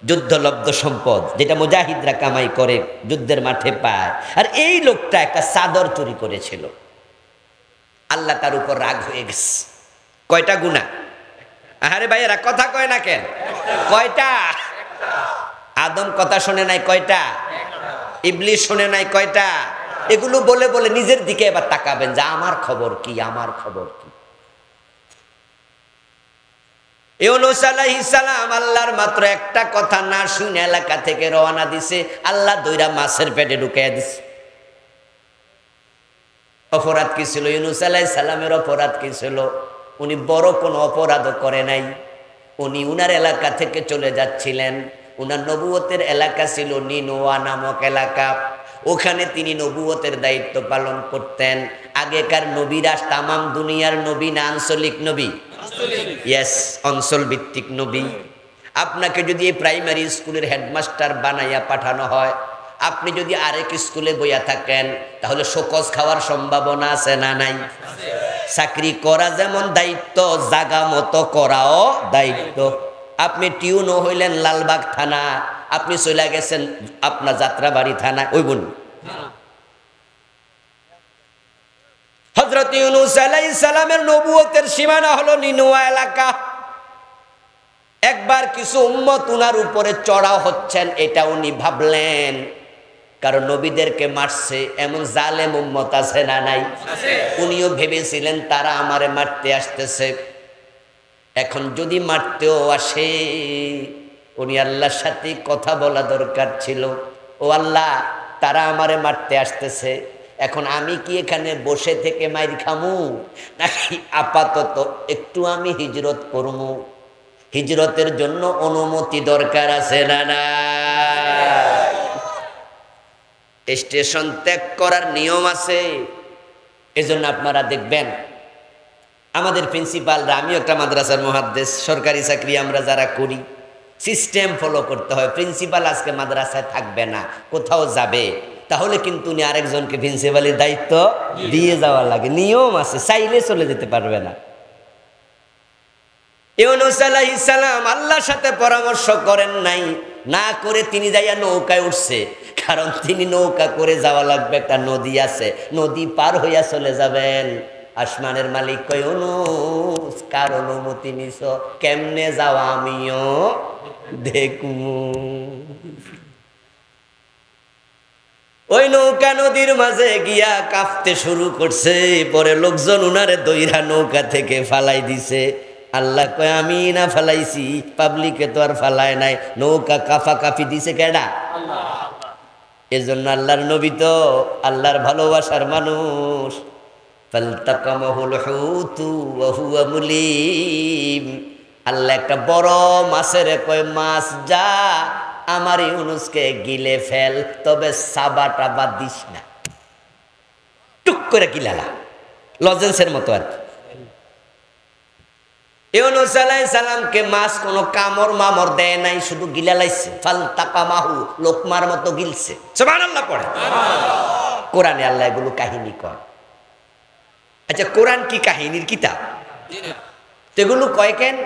যুদ্ধলব্ধ সম্পদ, যেটা মুজাহিদরা কামাই করে যুদ্ধের মাঠে পায়। আর এই লোকটা একটা চাদর চুরি করেছিল। আল্লাহ তার উপর রাগ হয়ে গেছে। কয়টা গুনাহ? আরে ভাইয়েরা কথা কয় না কেন? কয়টা? আদম কথা শুনে নাই কয়টা? ইবলিস শুনে নাই কয়টা? এগুলো বলে বলে নিজের দিকে এবার তাকাবেন যে আমার খবর কি, আমার খবর কি। ইউনূস আলাইহিস সালাম আল্লাহর মাত্র একটা কথা না শুনে এলাকা থেকে রওনা দিছে, আল্লাহ দইরা মাছের পেটে ঢুকাইয়া দিছে। অপরাধ কি ছিল? ইউনূস আলাইহিস সালামের অপরাধ কি ছিল? উনি বড় কোনো অপরাধও করে নাই। উনি উনার এলাকা থেকে চলে যাচ্ছিলেন। উনার নবুয়তের এলাকা ছিল নিনোয়া নামক এলাকা। ওখানে তিনি নবুয়তের দায়িত্ব পালন করতেন। আগেকার নবীরা তামাম দুনিয়ার নবী না আঞ্চলিক নবী? ইয়েস, অঞ্চল ভিত্তিক নবী। আপনাকে যদি এই প্রাইমারি স্কুলের হেডমাস্টার বানাইয়া পাঠানো হয়, আপনি যদি আরেক স্কুলে বইয়া থাকেন, তাহলে শোকজ খাওয়ার সম্ভাবনা আছে না নাই? চাকরি করা যেমন দায়িত্ব, জাগা মতো করাও দায়িত্ব। আপনি টিউনও হইলেন লালবাগ থানা, আপনি চলে গেছেন আপনার যাত্রাবাড়ি থানা, ওই বোন। হযরত ইউনূস আলাইহিস সালামের নবুয়তের সীমানা হলো নিনোয়া এলাকা। একবার কিছু উম্মত উনার উপরে চড়াও হচ্ছেন, এটা উনি ভাবলেন। কারণ নবীদেরকে মারছে এমন জালেম উম্মত আছে না নাই? উনিও ভেবেছিলেন তারা আমারে মারতে আসতেছে। এখন যদি মারতেও আসে, উনি আল্লাহর সাথে কথা বলা দরকার ছিল। ও আল্লাহ, তারা আমারে মারতে আসতেছে, এখন আমি কি এখানে বসে থেকে মাইর খামু, নাকি আপাতত একটু আমি হিজরত করবো? হিজরতের জন্য অনুমতি দরকার আছে না না? স্টেশন ত্যাগ করার নিয়ম আছে। এজন্য আপনারা দেখবেন আমাদের প্রিন্সিপালরা, আমিও একটা মাদ্রাসার মুহাদ্দিস, সরকারি চাকরি আমরা যারা করি, সিস্টেম ফলো করতে হয়। প্রিন্সিপাল আজকে মাদ্রাসায় থাকবে না, কোথাও যাবে, তাহলে কিন্তু উনি আরেকজনকে প্রিন্সিপালের দায়িত্ব দিয়ে যাওয়া লাগে। নিয়ম আছে, চাইলে চলে যেতে পারবে না। ইউনূস আলাইহিস সালাম আল্লাহর সাথে পরামর্শ করেন নাই, না করে তিনি যাইয়া নৌকায় উঠছে। কারণ তিনি নৌকা করে যাওয়া লাগবে, একটা নদী আছে, নদী পার হইয়া চলে যাবেন। আসমানের মালিক কয়, ইউনূস কার অনুমতি নিছ? কেমনে যাওয়া আমিও দেখমু। ওই নৌকা নদীর মাঝে গিয়া কাঁপতে শুরু করছে। পরে লোকজন উনারে দইরা নৌকা থেকে ফালাই দিছে। আল্লাহ কয়, আমি না ফালাইছি, পাবলিকে তো আর ফালায় নাই, নৌকা কাফা কাফি দিছে কেডা? এজন্য আল্লাহর নবী তো আল্লাহর ভালোবাসার মানুষ। ফালতাকামাহুল হুতু ওয়া হুয়া মুলিম। আল্লাহ একটা বড় মাছের কয়, মাছ যা আমার ইউনূসকে গিলে ফেল, তবে সাবাটা বাদ দিস না। টুক করে গিলালা, লজেন্সের মতো আর কি। ইউনূস আলাইহিস সালামকে মাছ কোনো কামড় মামড় দেয় নাই, শুধু গিলা লাইছে। ফালতাকামাহু, লোকমার মতো গিলছে। সুবহানাল্লাহ পড়ে। কোরআনে আল্লাহ এগুলো কাহিনী কয়। আচ্ছা, কোরআন কি কাহিনীর কিতাব? এগুলো কয় কেন?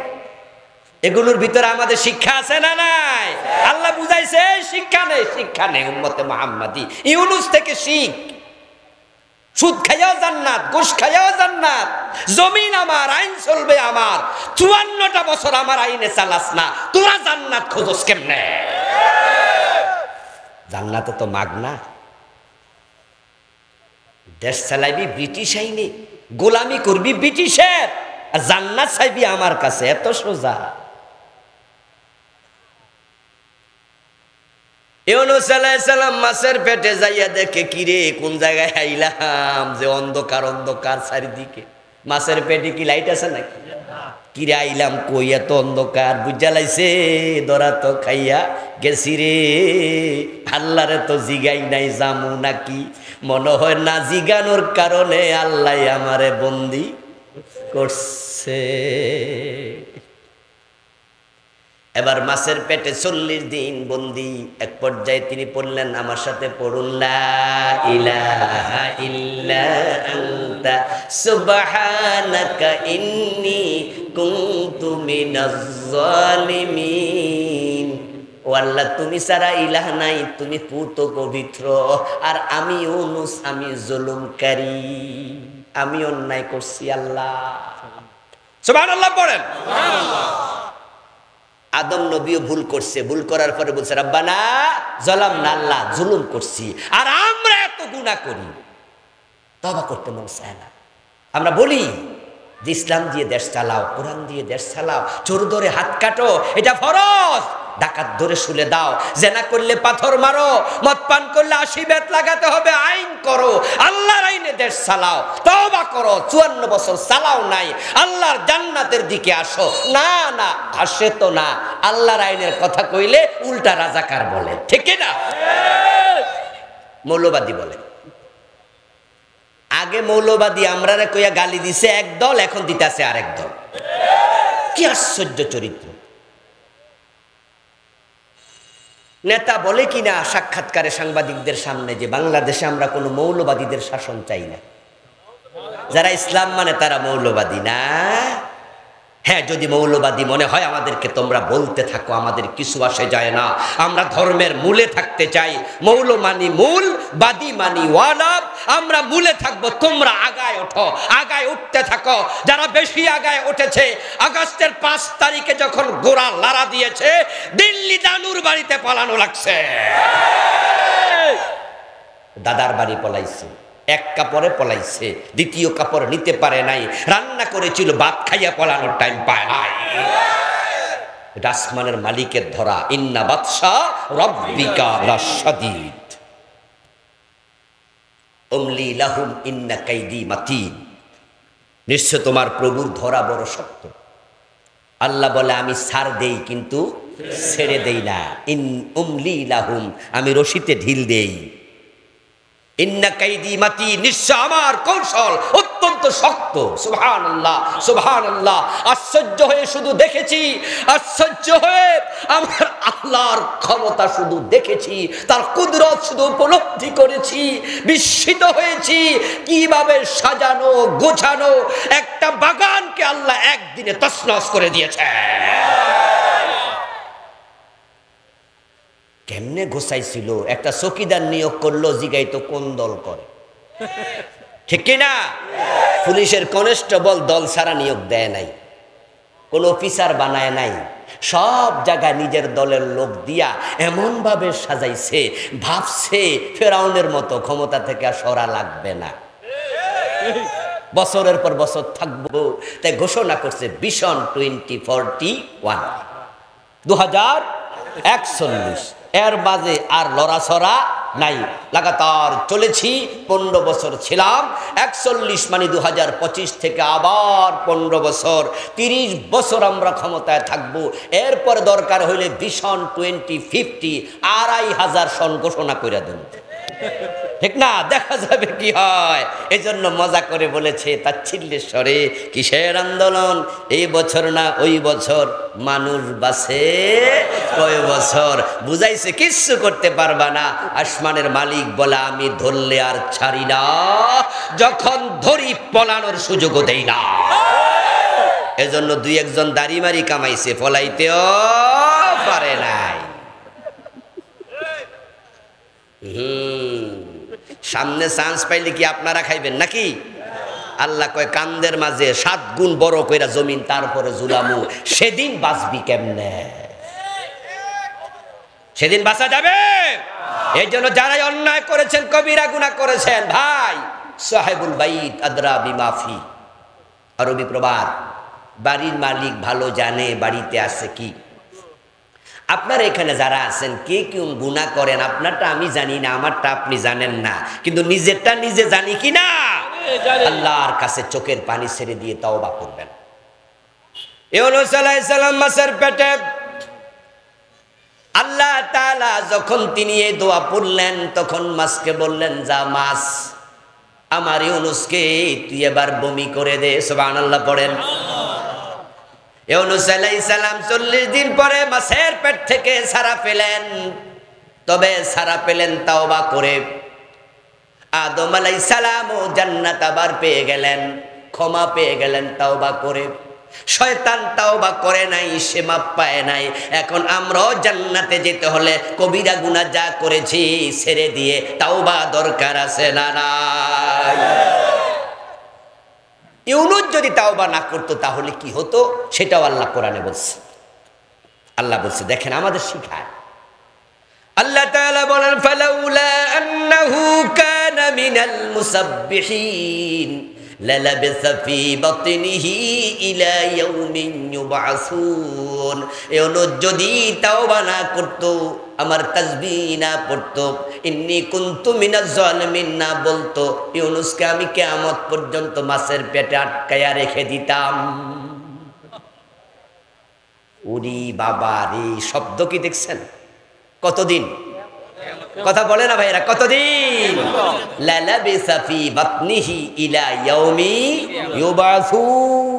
এগুলোর ভিতরে আমাদের শিক্ষা আছে না নাই? আল্লাহ বুঝাইছে শিক্ষা নেই, শিক্ষা নেই। উম্মতে মুহাম্মাদি ইউনূস থেকে শিখ। সুদ খাইয়াও জান্নাত, ঘুষ খাইয়াও জান্নাত, জমিন আমার, আইন চলবে আমার। 54টা বছর আমার আইনে চালাস না, তোরা জান্নাত খোঁজস কেমনে? জান্নাতে তো মাগনা। দেশ চালাইবি ব্রিটিশ আইনে, গোলামি করবি ব্রিটিশের, আর জান্নাত চাইবি আমার কাছে। এত সোজা। ইউনূস আলাইহিস সালাম মাছের পেটে যাইয়া দেখে, কিরে কোন জায়গায় আইলাম, যে অন্ধকার অন্ধকার চারিদিকে। মাছের পেটে কি লাইট আছে নাকি? কিরে আইলাম কই, এত অন্ধকার। বুঝা লাইছে ধরা তো খাইয়া গেছি রে। আল্লাহরে তো জিগাই নাই জামু নাকি। মনে হয় না জিগানোর কারণে আল্লাহ আমারে বন্দি করছে। এবার মাছের পেটে 40 দিন বন্দি। এক পর্যায়ে তিনি পড়লেন, আমার সাথে পড়ুন, লা ইলাহা ইল্লা আনতা সুবহানাকা ইন্নী কুনতু মিনাজ জালিমিন। ও আল্লাহ, তুমি ছাড়া ইলাহ নাই, তুমি পুত পবিত্র, আর আমি ইউনূস, আমি জুলুমকারী, আমি অন্যায় করছি। আল্লাহ সুবহানাল্লাহ পড়েন। আদম নবীও ভুল করছে। ভুল করার পরে বলছে, রব্বানা যালামনা, আল্লাহ জুলুম করছি, আর আমরা এত গুনাহ করি, তওবা করতে মন চায় না। আমরা বলি যে ইসলাম দিয়ে দেশ চালাও, কোরআন দিয়ে দেশ চালাও, চোর ধরে হাত কাটো, এটা ফরজ। ডাকাত ধরে শুলে দাও, জেনা করলে পাথর মারো, মদ পান করলে 80 বেত লাগাতে হবে, আইন করো, আল্লাহর আইনে দেশ চালাও, তওবা করো। 54 বছর চালাও নাই, আল্লাহর জান্নাতের দিকে আসো। না না, আসে তো না। আল্লাহর আইনের কথা কইলে উল্টা রাজাকার বলে, ঠিক না? মৌলবাদী বলে। আগে মৌলবাদী আমরা কইয়া গালি দিছে এক দল, এখন দিতেছে আরেক দল। কি আশ্চর্য চরিত্র! নেতা বলে কিনা সাক্ষাৎকারে সাংবাদিকদের সামনে যে বাংলাদেশে আমরা কোনো মৌলবাদীদের শাসন চাই না, যারা ইসলাম মানে তারা মৌলবাদী না। হ্যাঁ, যদি মৌলবাদী মনে হয় আমাদেরকে তোমরা বলতে থাকো, আমাদের কিছু আসে যায় না, আমরা ধর্মের মূলে থাকতে চাই। মৌল মানি মূল, বাদী মানি ওয়ালাব, আমরা মূলে থাকবো, তোমরা আগায় ওঠো, আগায় উঠতে থাকো। যারা বেশি আগায় উঠেছে, আগস্টের 5 তারিখে যখন গোড়া লাড়া দিয়েছে, দিল্লি দানুর বাড়িতে পালানো লাগছে, দাদার বাড়ি পলাইছে, এক কাপড়ে পলাইছে, দ্বিতীয় কাপড় নিতে পারে নাই, রান্না করেছিল, ভাত খাইয়া পলানোর টাইম পায় নাই। এটা আসমানের মালিকের ধরা। ইন্না বাতশা রাব্বিকা লাশাদীদ উমলি লাহুম ইন্না কাইদি মাতিন। নিশ্চয় তোমার প্রভুর ধরা বড় শক্ত। আল্লাহ বলে, আমি ছাড় দেই কিন্তু ছেড়ে দেই না। ইন উমলি লাহুম, আমি রশিতে ঢিল দেই। ইন্না কাইদি মাতি, নিশ্চয় আমার কৌশল অত্যন্ত শক্ত। সুবহানাল্লাহ সুবহানাল্লাহ। আশ্চর্য হয়ে শুধু দেখেছি, আশ্চর্য হয়ে আমার আল্লাহর ক্ষমতা শুধু দেখেছি, তার কুদরত শুধু উপলব্ধি করেছি, বিস্মিত হয়েছি কিভাবে সাজানো গোছানো একটা বাগানকে আল্লাহ একদিনে তছনছ করে দিয়েছে। কেমনে গোছাইছিল? একটা চকিদার নিয়োগ করলো, জিগাইতো কোন দল করে, ঠিক কিনা? পুলিশের কনস্টেবল দল ছাড়া নিয়োগ দেয় নাই, কোন অফিসার বানায় নাই, সব জায়গায় নিজের দলের লোক দিয়া এমন ভাবে সাজাইছে, ভাবছে ফেরাউনের মতো ক্ষমতা থেকে আর সরা লাগবে না, বছরের পর বছর থাকবো। তাই ঘোষণা করছে ভিশন 2041, 2041। এর বাজে আর লড়াছড়া নাই, লাগাতার চলেছি। 15 বছর ছিলাম, 41 মানে 2025 থেকে আবার 15 বছর, 30 বছর আমরা ক্ষমতায় থাকবো। এরপর দরকার হইলে ভিশন 2050 2,500 সন ঘোষণা করে দেন, ঠিক না? দেখা যাবে কি হয়। এজন্য মজা করে বলেছে তাচ্ছিল্যের স্বরে, কিসের আন্দোলন? এই বছর না ওই বছর, মানুষ বাঁচে কয় বছর। বুঝাইছে কিচ্ছু করতে পারবা না। আসমানের মালিক বলে আমি ধরলে আর ছাড়ি না, যখন ধরি পলানোর সুযোগও দেই না। এজন্য 2-1 দাড়ি মারি কামাইছে, ফলাইতেও পারে নাই। সামনে চান্স পাইলে কি আপনারা খাইবেন নাকি? আল্লাহ কয় কান্দের মাঝে 7 গুণ বড় কইরা জমিন তারপরে জুলামু, সেদিন বাঁচবি কেমনে? সেদিন বাঁচা যাবে? এই জন্য যারাই অন্যায় করেছেন, কবিরা গুনাহ করেছেন, ভাই সাহেবুল বাইত আদরা বিমাফি, আরবি প্রবাদ, বাড়ির মালিক ভালো জানে বাড়িতে আছে কি। আপনারা এখানে যারা আছেন কে কোন গুনাহ করেন, আপনারটা আমি জানি না, আমারটা আপনি জানেন না, কিন্তু নিজেরটা নিজে জানি কি না? আল্লাহর কাছে চোখের পানি ছেড়ে দিয়ে তওবা করবেন। ইউনূস আলাইহিস সালাম মাছের পেটে, আল্লাহ তাআলা যখন তিনি এই দোয়া পড়লেন, তখন মাছকে বললেন, যা মাছ, আমার ইউনূসকে তুই এবার বমি করে দে। সুবহানাল্লাহ পড়েন। ইউনূস আলাইহিস সালাম 40 দিন পরে মাছের পেট থেকে ছাড়া পেলেন, তবে ছাড়া পেলেন তাওবা করে। আদম আলাইহিস সালামও জান্নাত আবার পেয়ে গেলেন, ক্ষমা পেয়ে গেলেন তাওবা করে। শয়তান তাওবা করে নাই, সে মাপ পায় নাই। এখন আমরাও জান্নাতে যেতে হলে কবিরা গুনাহ যা করেছি ছেড়ে দিয়ে তাওবা দরকার আছে না নাই? ইউনূস যদি তাওবা না করতো তাহলে কি হতো, সেটাও আল্লাহ কোরআনে বলছে। আল্লাহ বলছে, দেখেন আমাদের শিখায়। আল্লাহ তাআলা বলেন, ফালাউলা আন্নাহু কানা মিনাল মুসাব্বিহিন লালাবিসা ফি বাতনিহি ইলা ইয়াউমিন ইউবআসুন। ইউনূস যদি তাওবা না করতো, আমার তাসবিহ না পড়তো, ইন্নী কুনতু মিনাজ জালিমিন না বলতো, ইউনূসকে আমি কিয়ামত পর্যন্ত মাছের পেটে আটকায়া রেখে দিতাম। ওরে বাবা রে, শব্দ কি দেখছেন? কতদিন? কথা বলে না ভাইরা, কতদিন? লালাবিসা ফি বাতনিহি ইলা ইয়াউমি ইউবআসুন।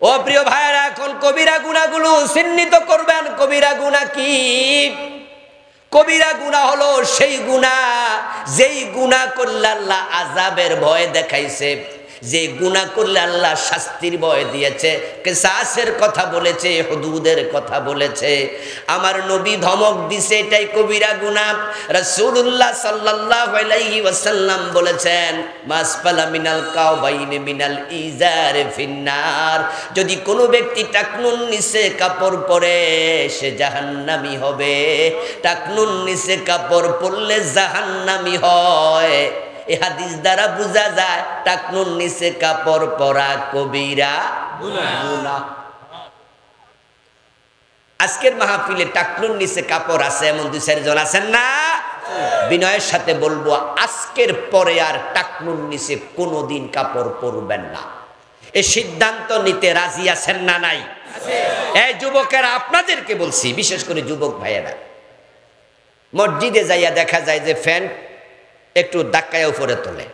ও প্রিয় ভাইরা, এখন কবিরা গুনাহগুলো চিহ্নিত করবেন। কবিরা গুনাহ কি? কবিরা গুনাহ হলো সেই গুনাহ যেই গুনাহ করলে আল্লাহ আযাবের ভয় দেখাইছে, যে গুনাহ করলে আল্লাহ শাস্তির ভয় দিয়েছে, কিসাসের কথা বলেছে, হুদুদের কথা বলেছে। আমার নবী ধমক দিছে, এটাই কবিরা গুনাহ। রাসূলুল্লাহ সাল্লাল্লাহু আলাইহি ওয়াসাল্লাম বলেছেন, মাসফালা মিনাল কাওবাইনি মিনাল ইজার ফিন্নার। যদি কোনো ব্যক্তি টাকনুন নিচে কাপড় পরে সে জাহান্নামী হবে। টাকনুন নিচে কাপড় পরলে জাহান্নামী হয়। এই হাদিস দ্বারা বোঝা যায় টাকনুর নিচে কাপড় পরা কবিরা গুনাহ। আজকের মাহফিলে টাকনুর নিচে কাপড় আছে এমন 2-4 জন আছেন না? বিনয়ের সাথে বলবো, আজকের পরে আর টাকনুর নিচে কোনোদিন কাপড় পরবেন না। এই সিদ্ধান্ত নিতে রাজি আছেন না নাই? এই যুবকেরা, আপনাদেরকে বলছি, বিশেষ করে যুবক ভাইয়েরা, মসজিদে যাইয়া দেখা যায় যে একটু ধাক্কায় উপরে তোলে,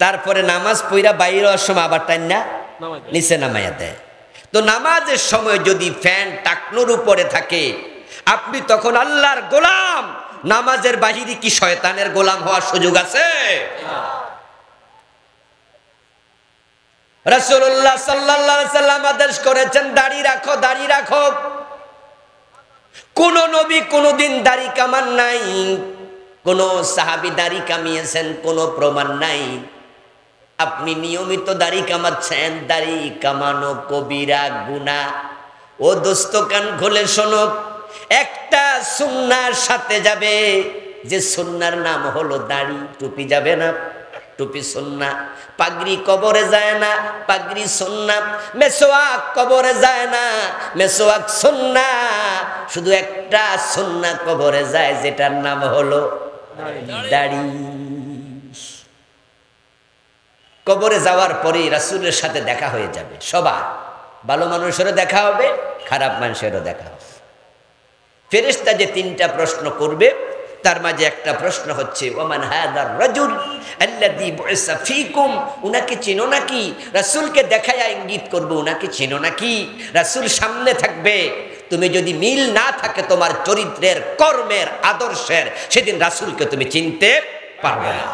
তারপরে নামাজ পইরা বাইরে হওয়ার সময় আবার টাইনা নিচে নামাইয়া দেয়। তো নামাজের সময় যদি ফ্যান টাকনোর উপরে থাকে, আপনি তখন আল্লাহর গোলাম, নামাজের বাহিরে কি শয়তানের গোলাম হওয়ার সুযোগ আছে? রাসূলুল্লাহ সাল্লাল্লাহু আলাইহি সাল্লাম আদেশ করেছেন, দাড়ি রাখো, দাড়ি রাখো। কোন নবী কোনদিন দাড়ি কামান নাই, কোন সাহাবী দাড়ি কামিয়েছেন কোন প্রমাণ নাই। আপনি নিয়মিত দাড়ি কামাচ্ছেন, দাড়ি কামানো কবিরা গুনাহ। ও দোস্ত কান খুলে শোনো, একটা সুন্নাহর সাথে যাবে, যে সুন্নাহর নাম হলো দাড়ি। টুপি যাবে না, টুপি সুন্নাহ। পাগড়ি কবরে যায় না, পাগড়ি সুন্নাহ। মেসওয়াক কবরে যায় না, মেসওয়াক সুন্নাহ। শুধু একটা সুন্নাহ কবরে যায়, যেটার নাম হলো দাড়ি। কবরে যাওয়ার পরেই রাসূলের সাথে দেখা হয়ে যাবে সবার। ভালো মানুষেরও দেখা হবে, খারাপ মানুষেরও দেখা হবে। ফেরেশতা যে তিনটা প্রশ্ন করবে, তার মাঝে একটা প্রশ্ন হচ্ছে, ওমান হাদার রাজুল আল্লাযী বুইসা ফীকুম, উনাকে চিনো নাকি? রাসূলকে দেখায়া ইঙ্গিত করবে, উনাকে চিনো নাকি? রাসূল সামনে থাকবে, তুমি যদি মিল না থাকে তোমার চরিত্রের, কর্মের, আদর্শের, সেদিন রাসূলকে তুমি চিনতে পারবে না।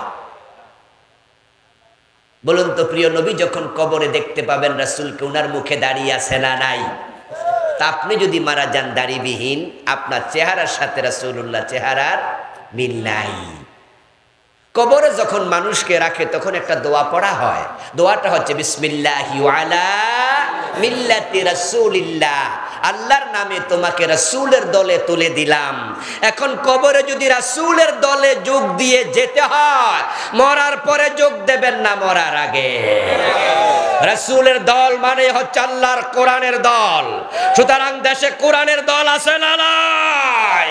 বলুন তো প্রিয় নবী যখন কবরে দেখতে পাবেন রাসূলকে, উনার মুখে দাঁড়িয়ে আছে না নাই? তা আপনি যদি মারা যান দাড়িবিহীন, আপনার চেহারার সাথে রাসূলুল্লাহ চেহারার মিল নাই। কবরে যখন মানুষকে রাখে তখন একটা দোয়া পড়া হয়। দোয়াটা হচ্ছে বিসমিল্লাহি ওয়া আলা মিল্লাতি রাসূলিল্লাহ, আল্লাহর নামে তোমাকে রাসূলের দলে তুলে দিলাম। এখন কবরে যদি রাসূলের দলে যোগ দিয়ে যেতে হয়, মরার পরে যোগ দেবেন না, মরার আগে। রাসূলের দল মানে হচ্ছে আল্লাহর কোরআনের দল। সুতরাং দেশে কোরআনের দল আছে না নাই?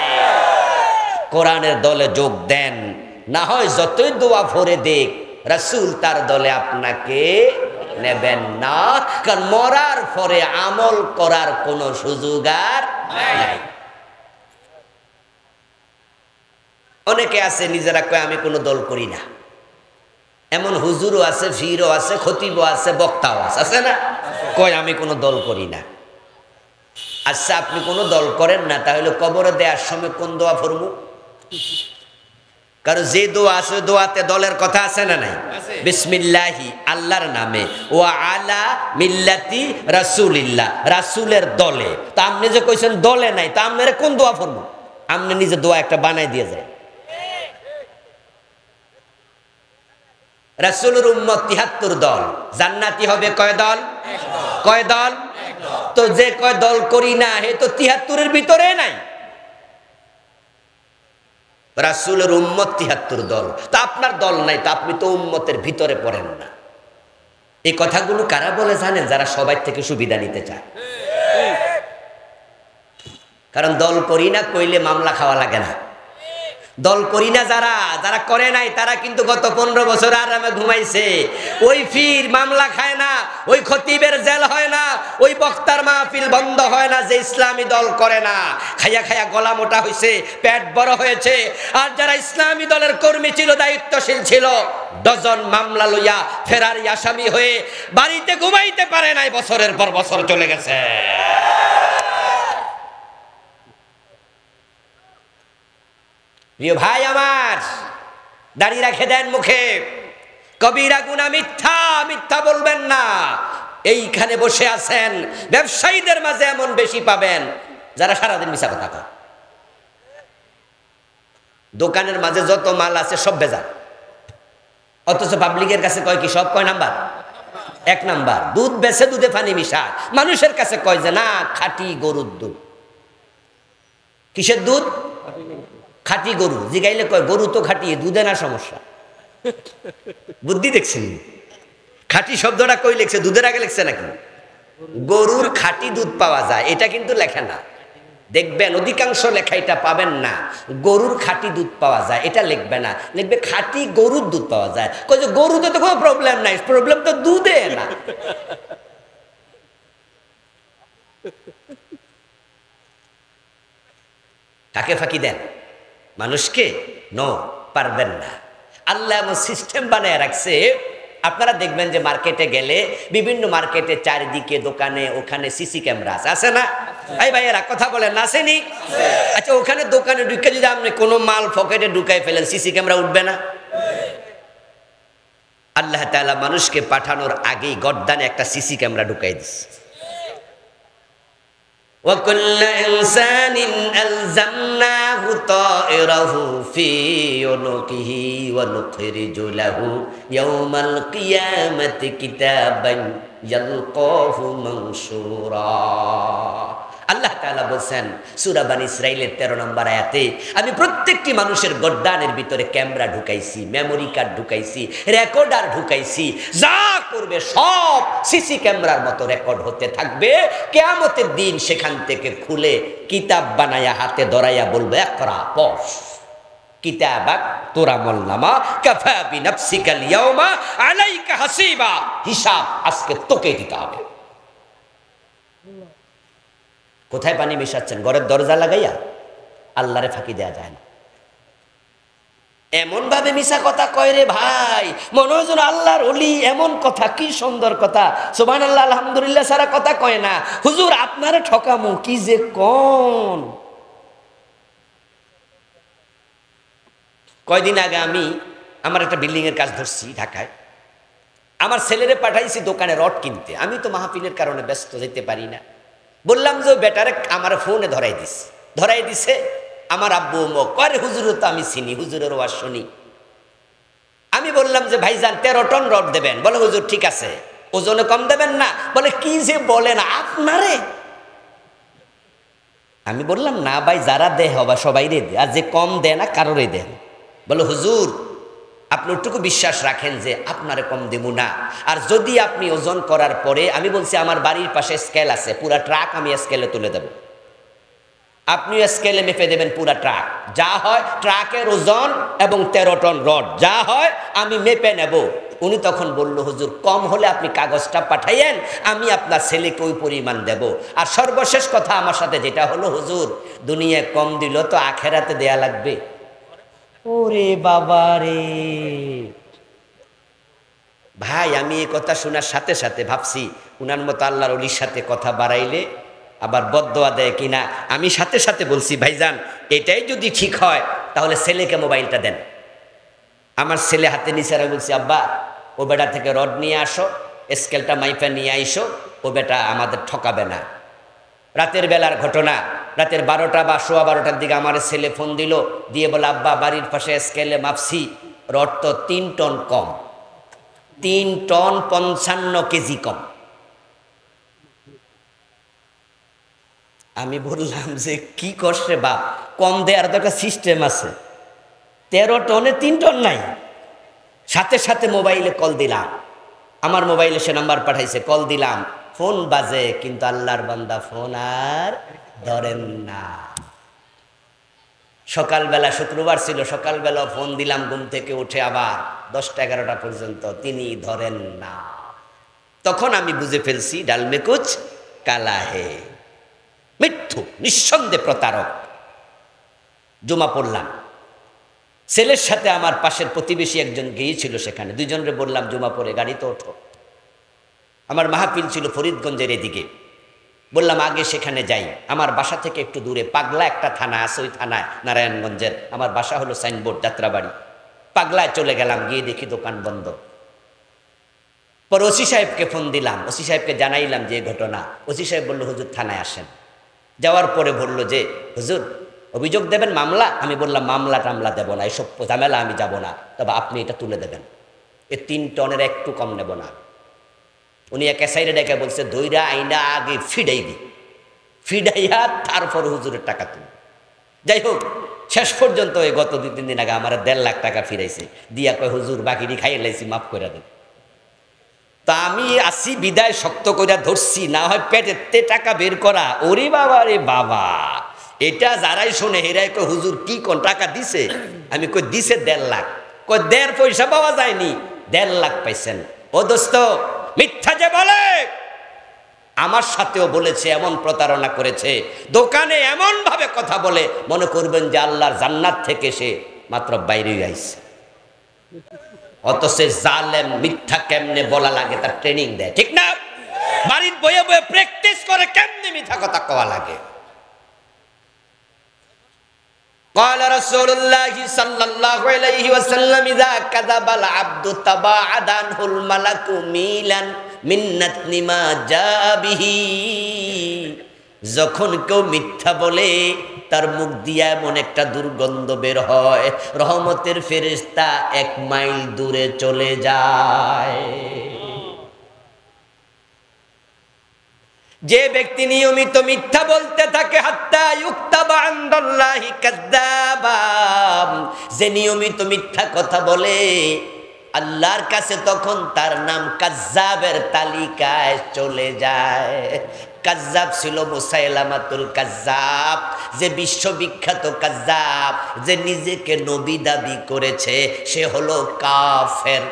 কোরআনের দলে যোগ দেন, না হয় যতই দোয়া ভরে দেখ, রাসূল তার দলে আপনাকে নেবেন না। কারণ মরার পরে আমল করার কোনো সুযোগ আর নাই। অনেকে আছে নিজেরা কয় আমি কোনো দল করি না। এমন হুজুরও আছে, ফিরও আছে, খতিবও আছে, বক্তাও আছে, আছে না? কয় আমি কোনো দল করি না। আচ্ছা, আপনি কোনো দল করেন না, তাহলে কবরে দেওয়ার সময় কোন দোয়া ফরমু? কারণ যে দোয়া আছে দোয়াতে দলের কথা আছে না নাই? বিসমিল্লাহি, আল্লাহর নামে, ওয়া আলা মিল্লাতি রাসূলিল্লাহ, রাসূলের দলে। তা আপনি যে কইছেন দলে নাই, তা আপনারে কোন দোয়া ফরমু? আপনি নিজে দোয়া একটা বানাই দিয়ে যায়। রাসূলের উম্মত ৭৩ দল, জান্নাতি হবে কয় দল? কয় দল? তো যে কয় দল করি না, হে তো ৭৩-এর ভিতরে নাই। রাসূলের উম্মত ৭৩ দল, তা আপনার দল নাই, তা আপনি তো উম্মতের ভিতরে পড়েন না। এই কথাগুলো কারা বলে জানেন? যারা সবাই থেকে সুবিধা নিতে চায়। কারণ দল করি না কইলে মামলা খাওয়া লাগে না। দল করি না যারা, যারা করে নাই, তারা কিন্তু গত 15 বছর আরামে ঘুমাইছে। ওই ফির মামলা খায় না, ওই খতিবের জেল হয় না, ওই বক্তার মাহফিল বন্ধ হয় না, যে ইসলামী দল করে না। খাইয়া খাইয়া গলা মোটা হয়েছে, পেট বড় হয়েছে। আর যারা ইসলামী দলের কর্মী ছিল, দায়িত্বশীল ছিল, ডজন মামলা লইয়া ফেরারি আসামি হয়ে বাড়িতে ঘুমাইতে পারে নাই, বছরের পর বছর চলে গেছে। প্রিয় ভাই আমার, দাড়ি রেখে দেন মুখে। কবিরা গুনাহ, মিথ্যা, মিথ্যা বলবেন না। এইখানে বসে আছেন, ব্যবসায়ীদের মাঝে এমন বেশি পাবেন যারা সারাদিন মিছা কথা কয়। দোকানের মাঝে যত মাল আছে সব ভেজাল, অথচ পাবলিকের কাছে কয় কি? সব কয় নাম্বার, 1 নাম্বার। দুধ বেচে, দুধে পানি মিশায়। মানুষের কাছে কয় যে না, খাঁটি গরুর দুধ। কিসের দুধ? খাঁটি গরু। জিগাইলে কয় গরু তো খাঁটি, দুধে না সমস্যা। বুদ্ধি দেখছেন? খাঁটি শব্দটা কই লিখছে? দুধের আগে লিখছে নাকি? গরুর খাঁটি দুধ পাওয়া যায়, এটা কিন্তু লেখে না। দেখবেন অধিকাংশ লেখা এটা পাবেন না। গরুর খাঁটি দুধ পাওয়া যায়, এটা লিখবে না, লিখবে খাঁটি গরুর দুধ পাওয়া যায়। কয় যে গরুতে তো কোনো প্রবলেম নাই, প্রবলেম তো দুধে না। কাকে ফাঁকি দেন? মানুষকে? নো, পারবেন না। আল্লাহ এমন সিস্টেম বানিয়ে রাখছে, আপনারা দেখবেন যে মার্কেটে গেলে বিভিন্ন মার্কেটে চারিদিকে দোকানে ওখানে সিসি ক্যামেরা আছে না? এই ভাইয়েরা কথা বলেন, আসেনি? আচ্ছা, ওখানে দোকানে ঢুকে যদি আপনি কোনো মাল পকেটে ঢুকাই ফেলেন, সিসি ক্যামেরা উঠবে না? আল্লাহ তাআলা মানুষকে পাঠানোর আগেই গর্দানে একটা সিসি ক্যামেরা ঢুকাই দিচ্ছে। وَكُلَّ إِنسَانٍ أَلْزَمْنَاهُ طَائِرَهُ فِي عُنُقِهِ وَنُخْرِجُ لَهُ يَوْمَ الْقِيَامَةِ كِتَابًا يَلْقَاهُ مَنشُورًا। আল্লাহ তাআলা বলেন সূরা বনী ইসরাঈলের 13 নম্বর আয়াতে, আমি প্রত্যেকটি মানুষের গর্দানের ভিতরে ক্যামেরা ঢুকাইছি, মেমোরি কার্ড ঢুকাইছি, রেকর্ডার ঢুকাইছি, যা করবে সব সিসি ক্যামেরার মতো রেকর্ড হতে থাকবে। কিয়ামতের দিন সেখান থেকে খুলে কিতাব বানায়া হাতে ধরাইয়া বলবে, ইকরা, পড়, কিতাবাক তোরা আমলনামা কাফা বিনাফসিকাল ইয়াওমা আলাইকা হাসিবা, হিসাব আজকে তোকে দিতে হবে। কোথায় পানি মিশাচ্ছেন? ঘরের দরজা লাগাইয়া? আল্লাহরে ফাঁকি দেয়া যায় না। এমন ভাবে মিশা কথা কয় রে ভাই, মনে হয় যেন আল্লাহর ওলি। এমন কথা, কি সুন্দর কথা, সুবহানাল্লাহ আলহামদুলিল্লাহ সারা কথা কয় না। হুজুর আপনারে ঠকামু, কি যে কোন। কয়দিন আগে আমি আমার একটা বিল্ডিং এর কাজ ধরছি ঢাকায়। আমার ছেলেরে পাঠাইছি দোকানে রড কিনতে। আমি তো মাহফিলের কারণে ব্যস্ত যেতে পারি না। বললাম যে বেটারে আমার ফোনে ধরাই দিছে আমার আব্বু মুখ করে, হুজুরও তো আমি চিনি, হুজুরের ওয়াজ শুনি। আমি বললাম যে ভাইজান 13 টন রড দেবেন। বলে হুজুর ঠিক আছে, ওজনে কম দেবেন না? বলে কি যে বলেন আপনারে। আমি বললাম না ভাই, যারা দেয় হবা সবাই রে দে, আর যে কম দেয় না কারোরে দেন। বলে হুজুর আপনি ওটুকু বিশ্বাস রাখেন যে আপনারে কম দেব না। আর যদি আপনি ওজন করার পরে, আমি বলছি আমার বাড়ির পাশে স্কেল আছে, পুরা ট্রাক আমি স্কেলে তুলে দেব, আপনি স্কেলে মেপে দেবেন পুরা ট্রাক, যা হয় ট্রাকের ওজন এবং 13 টন রড যা হয় আমি মেপে নেব। উনি তখন বলল হুজুর কম হলে আপনি কাগজটা পাঠাইয়েন, আমি আপনার ছেলেকে ওই পরিমাণ দেব। আর সর্বশেষ কথা আমার সাথে যেটা হলো, হুজুর দুনিয়ায় কম দিল তো আখেরাতে দেয়া লাগবে। ওরে বাবা রে ভাই, আমি এই কথা শোনার সাথে সাথে ভাবছি উনার মতো আল্লাহর ওলির সাথে কথা বাড়াইলে আবার বদদোয়া দেয় কিনা। আমি সাথে সাথে বলছি ভাইজান এটাই যদি ঠিক হয় তাহলে ছেলেকে মোবাইলটা দেন। আমার ছেলে হাতে নিচে আর বলছি আব্বা ও বেটা থেকে রড নিয়ে আসো, স্কেলটা মাইফা নিয়ে আইসো, ও বেটা আমাদের ঠকাবে না। রাতের বেলার ঘটনা, রাতের 12টা বা 12:15টার দিকে আমার ছেলে ফোন দিল, দিয়ে বলে আব্বা বাড়ির পাশে স্কেলে মাপছি, রড তো 3 টন কম, 3 টন 55 কেজি কম। আমি বললাম যে কি করছে বাপ, কম দেওয়ার তো একটা সিস্টেম আছে, 13 টনে 3 টন নাই। সাথে সাথে মোবাইলে কল দিলাম, আমার মোবাইলে সে নাম্বার পাঠাইছে, কল দিলাম, ফোন বাজে কিন্তু আল্লাহর বান্দা ফোন আর ধরেন না। সকালবেলা, শুক্রবার ছিল, সকালবেলা ফোন দিলাম ঘুম থেকে উঠে আবার 10টা 11টা পর্যন্ত, তিনি ধরেন না। তখন আমি বুঝে ফেলছি ডালমে কুছ কালা হে, মিথ্যু, নিঃসন্দেহে প্রতারক। জুমা পড়লাম, ছেলের সাথে আমার পাশের প্রতিবেশী একজন গিয়েছিল, সেখানে দুইজনরে বললাম জুমা পড়ে গাড়িতে ওঠো। আমার মাহফিল ছিল ফরিদগঞ্জের এদিকে, বললাম আগে সেখানে যাই। আমার বাসা থেকে একটু দূরে পাগলা একটা থানা আছে, ওই থানায় নারায়ণগঞ্জের, আমার বাসা হলো সাইনবোর্ড যাত্রাবাড়ি। পাগলায় চলে গেলাম, গিয়ে দেখি দোকান বন্ধ। পর ওসি সাহেবকে ফোন দিলাম, ওসি সাহেবকে জানাইলাম যে ঘটনা। ওসি সাহেব বললো হুজুর থানায় আসেন। যাওয়ার পরে বললো যে হুজুর অভিযোগ দেবেন, মামলা? আমি বললাম মামলা টামলা দেবো না, এসব ঝামেলা আমি যাব না, তবে আপনি এটা তুলে দেবেন, এ 3 টনের একটু কম নেব না। উনি এক সাইডে ডেকে বলছে দইরা আইনা আগে ফিডাইবি, ফিডাইয়া তারপর হুজুরের টাকা তুলি। যাই হোক শেষ পর্যন্ত ওই গত 2-3 দিন আগে আমার 1.5 লাখ টাকা ফিরাইছে, দিয়া কয় হুজুর বাকিটি খাইয়ে লাইছি, মাফ করে দেন। তা আমি আসি বিদায় শক্ত করে ধরছি, না হয় পেটেতে টাকা বের করা। ওরে বাবা রে বাবা, এটা যারাই শোনে হেরাই কয় হুজুর কি কোন টাকা দিছে? আমি কই দিছে 1.5 লাখ। কই 1.5 পয়সা পাওয়া যায়নি, 1.5 লাখ পাইছেন। ও দোস্ত মিথ্যা যে বলে, আমার সাথেও বলেছে, এমন প্রতারণা করেছে, দোকানে এমন ভাবে কথা বলে মনে করবেন যে আল্লাহর জান্নাত থেকে সে মাত্র বাইরে আইছে। অথচ জালেম মিথ্যা কেমনে বলা লাগে তার ট্রেনিং দেয়, ঠিক না? বাড়ির বয়ে বয়ে প্র্যাকটিস করে কেমনে মিথ্যা কথা কওয়া লাগে। قال رسول الله صلى الله عليه وسلم إذا كذب العبد تباعد عنه الملك ميلا من نتن ما جاء به। যখন কেউ মিথ্যা বলে তার মুখ দিয়ে এমন একটা দুর্গন্ধ বের হয়, রহমতের ফেরেশতা 1 মাইল দূরে চলে যায়। যে ব্যক্তি নিয়মিত মিথ্যা বলতে থাকে হাত্তা ইউক্তাবা ইনদাল্লাহি কাযযাবা, যে নিয়মিত মিথ্যা কথা বলে আল্লাহর কাছে তখন তার নাম কাযযাবের তালিকায় চলে যায়। কাযযাব ছিল মুসাইলামাতুল কাযযাব, যে বিশ্ববিখ্যাত কাযযাব, যে নিজেকে নবী দাবি করেছে, সে হলো কাফের।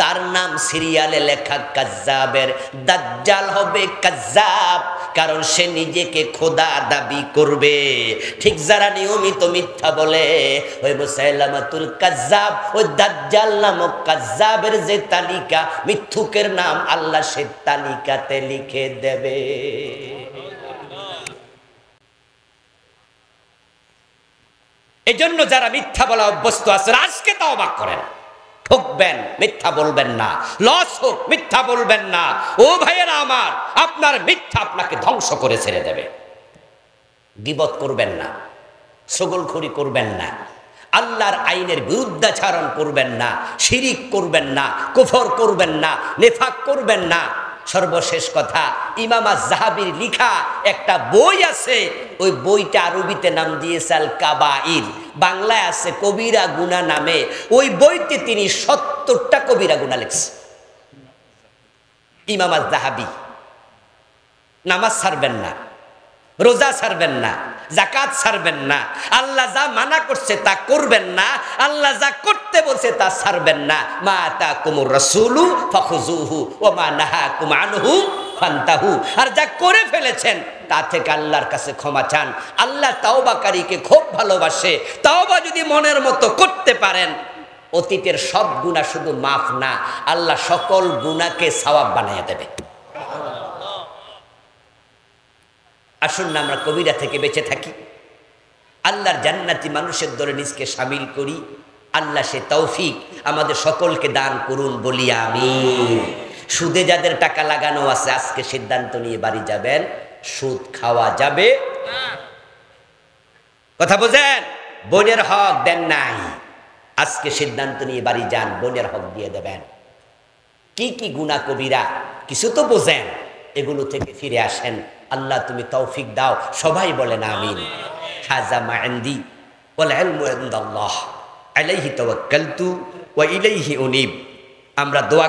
তার নাম সিরিয়ালে লেখা কাযযাবের। দাজ্জাল হবে কাযযাব, কারণ সে নিজেকে খোদা দাবি করবে। ঠিক যারা নিয়মিত মিথ্যা বলে ওই মুসাইলামাতুল কাযযাব, ওই দাজ্জাল নামক কাযযাবের যে তালিকা, মিথ্যুকের নাম আল্লাহ সে তালিকাতে লিখে দেবে। এজন্য যারা মিথ্যা বলা অভ্যস্ত আছেন আজকে তাওবা করেন। ঠকবেন, মিথ্যা বলবেন না। লস হোক, মিথ্যা বলবেন না। ও ভাইয়েরা আমার, আপনার মিথ্যা আপনাকে ধ্বংস করে ছেড়ে দেবে। গীবত করবেন না, ছগলখড়ি করবেন না, আল্লাহর আইনের বিরুদ্ধাচরণ করবেন না, শিরিক করবেন না, কুফর করবেন না, নেফাক করবেন না। সর্বশেষ কথা, ইমাম আয-যাহাবীর লিখা একটা বই আছে, ওই বইটা আরবিতে নাম দিয়েছে আল কাবাইর, বাংলায় আছে কবিরা গুনাহ নামে। ওই বইতে তিনি 70টা কবিরা গুনাহ লিখছে। ইমাম আয-যাহাবী নামাজ ছাড়বেন না, রোজা ছাড়বেন না, যাকাত ছাড়বেন না, আল্লাহ যা মানা করছে তা করবেন না, আল্লাহ যা করতে বলছে তা ছাড়বেন না। মা আতাকুমুর রাসূলু ফাখুযুহু ওয়া মা নাহাকুম আনহু ফান্তাহু। আর যা করে ফেলেছেন তা থেকে আল্লাহর কাছে ক্ষমা চান। আল্লাহ তাওবাকারীকে খুব ভালোবাসে। তাওবা যদি মনের মতো করতে পারেন, অতীতের সব গুনাহ শুধু মাফ না, আল্লাহ সকল গুনাহকে সওয়াব বানিয়ে দেবে। আসুন না আমরা কবিরা থেকে বেঁচে থাকি, আল্লাহর জান্নাতি মানুষের দলে নিজকে শামিল করি। আল্লাহ সে তৌফিক আমাদের সকলকে দান করুন, বলি আমিন। সুদে যাদের টাকা লাগানো আছে আজকে সিদ্ধান্ত নিয়ে বাড়ি যাবেন, সুদ খাওয়া যাবে। কথা বোঝেন? বোনের হক দেন নাই, আজকে সিদ্ধান্ত নিয়ে বাড়ি যান, বোনের হক দিয়ে দেবেন। কি কি গুনাহ কবিরা কিছু তো বোঝেন, এগুলো থেকে ফিরে আসেন। আল্লাহ তুমি তৌফিক দাও, সবাই বলেন আমিন। হাযা মা ইনদি ওয়াল ইলমু ইনদাল্লাহ আলাইহি তাওয়াক্কালতু ওয়া ইলাইহি উনীব। আমরা দোয়া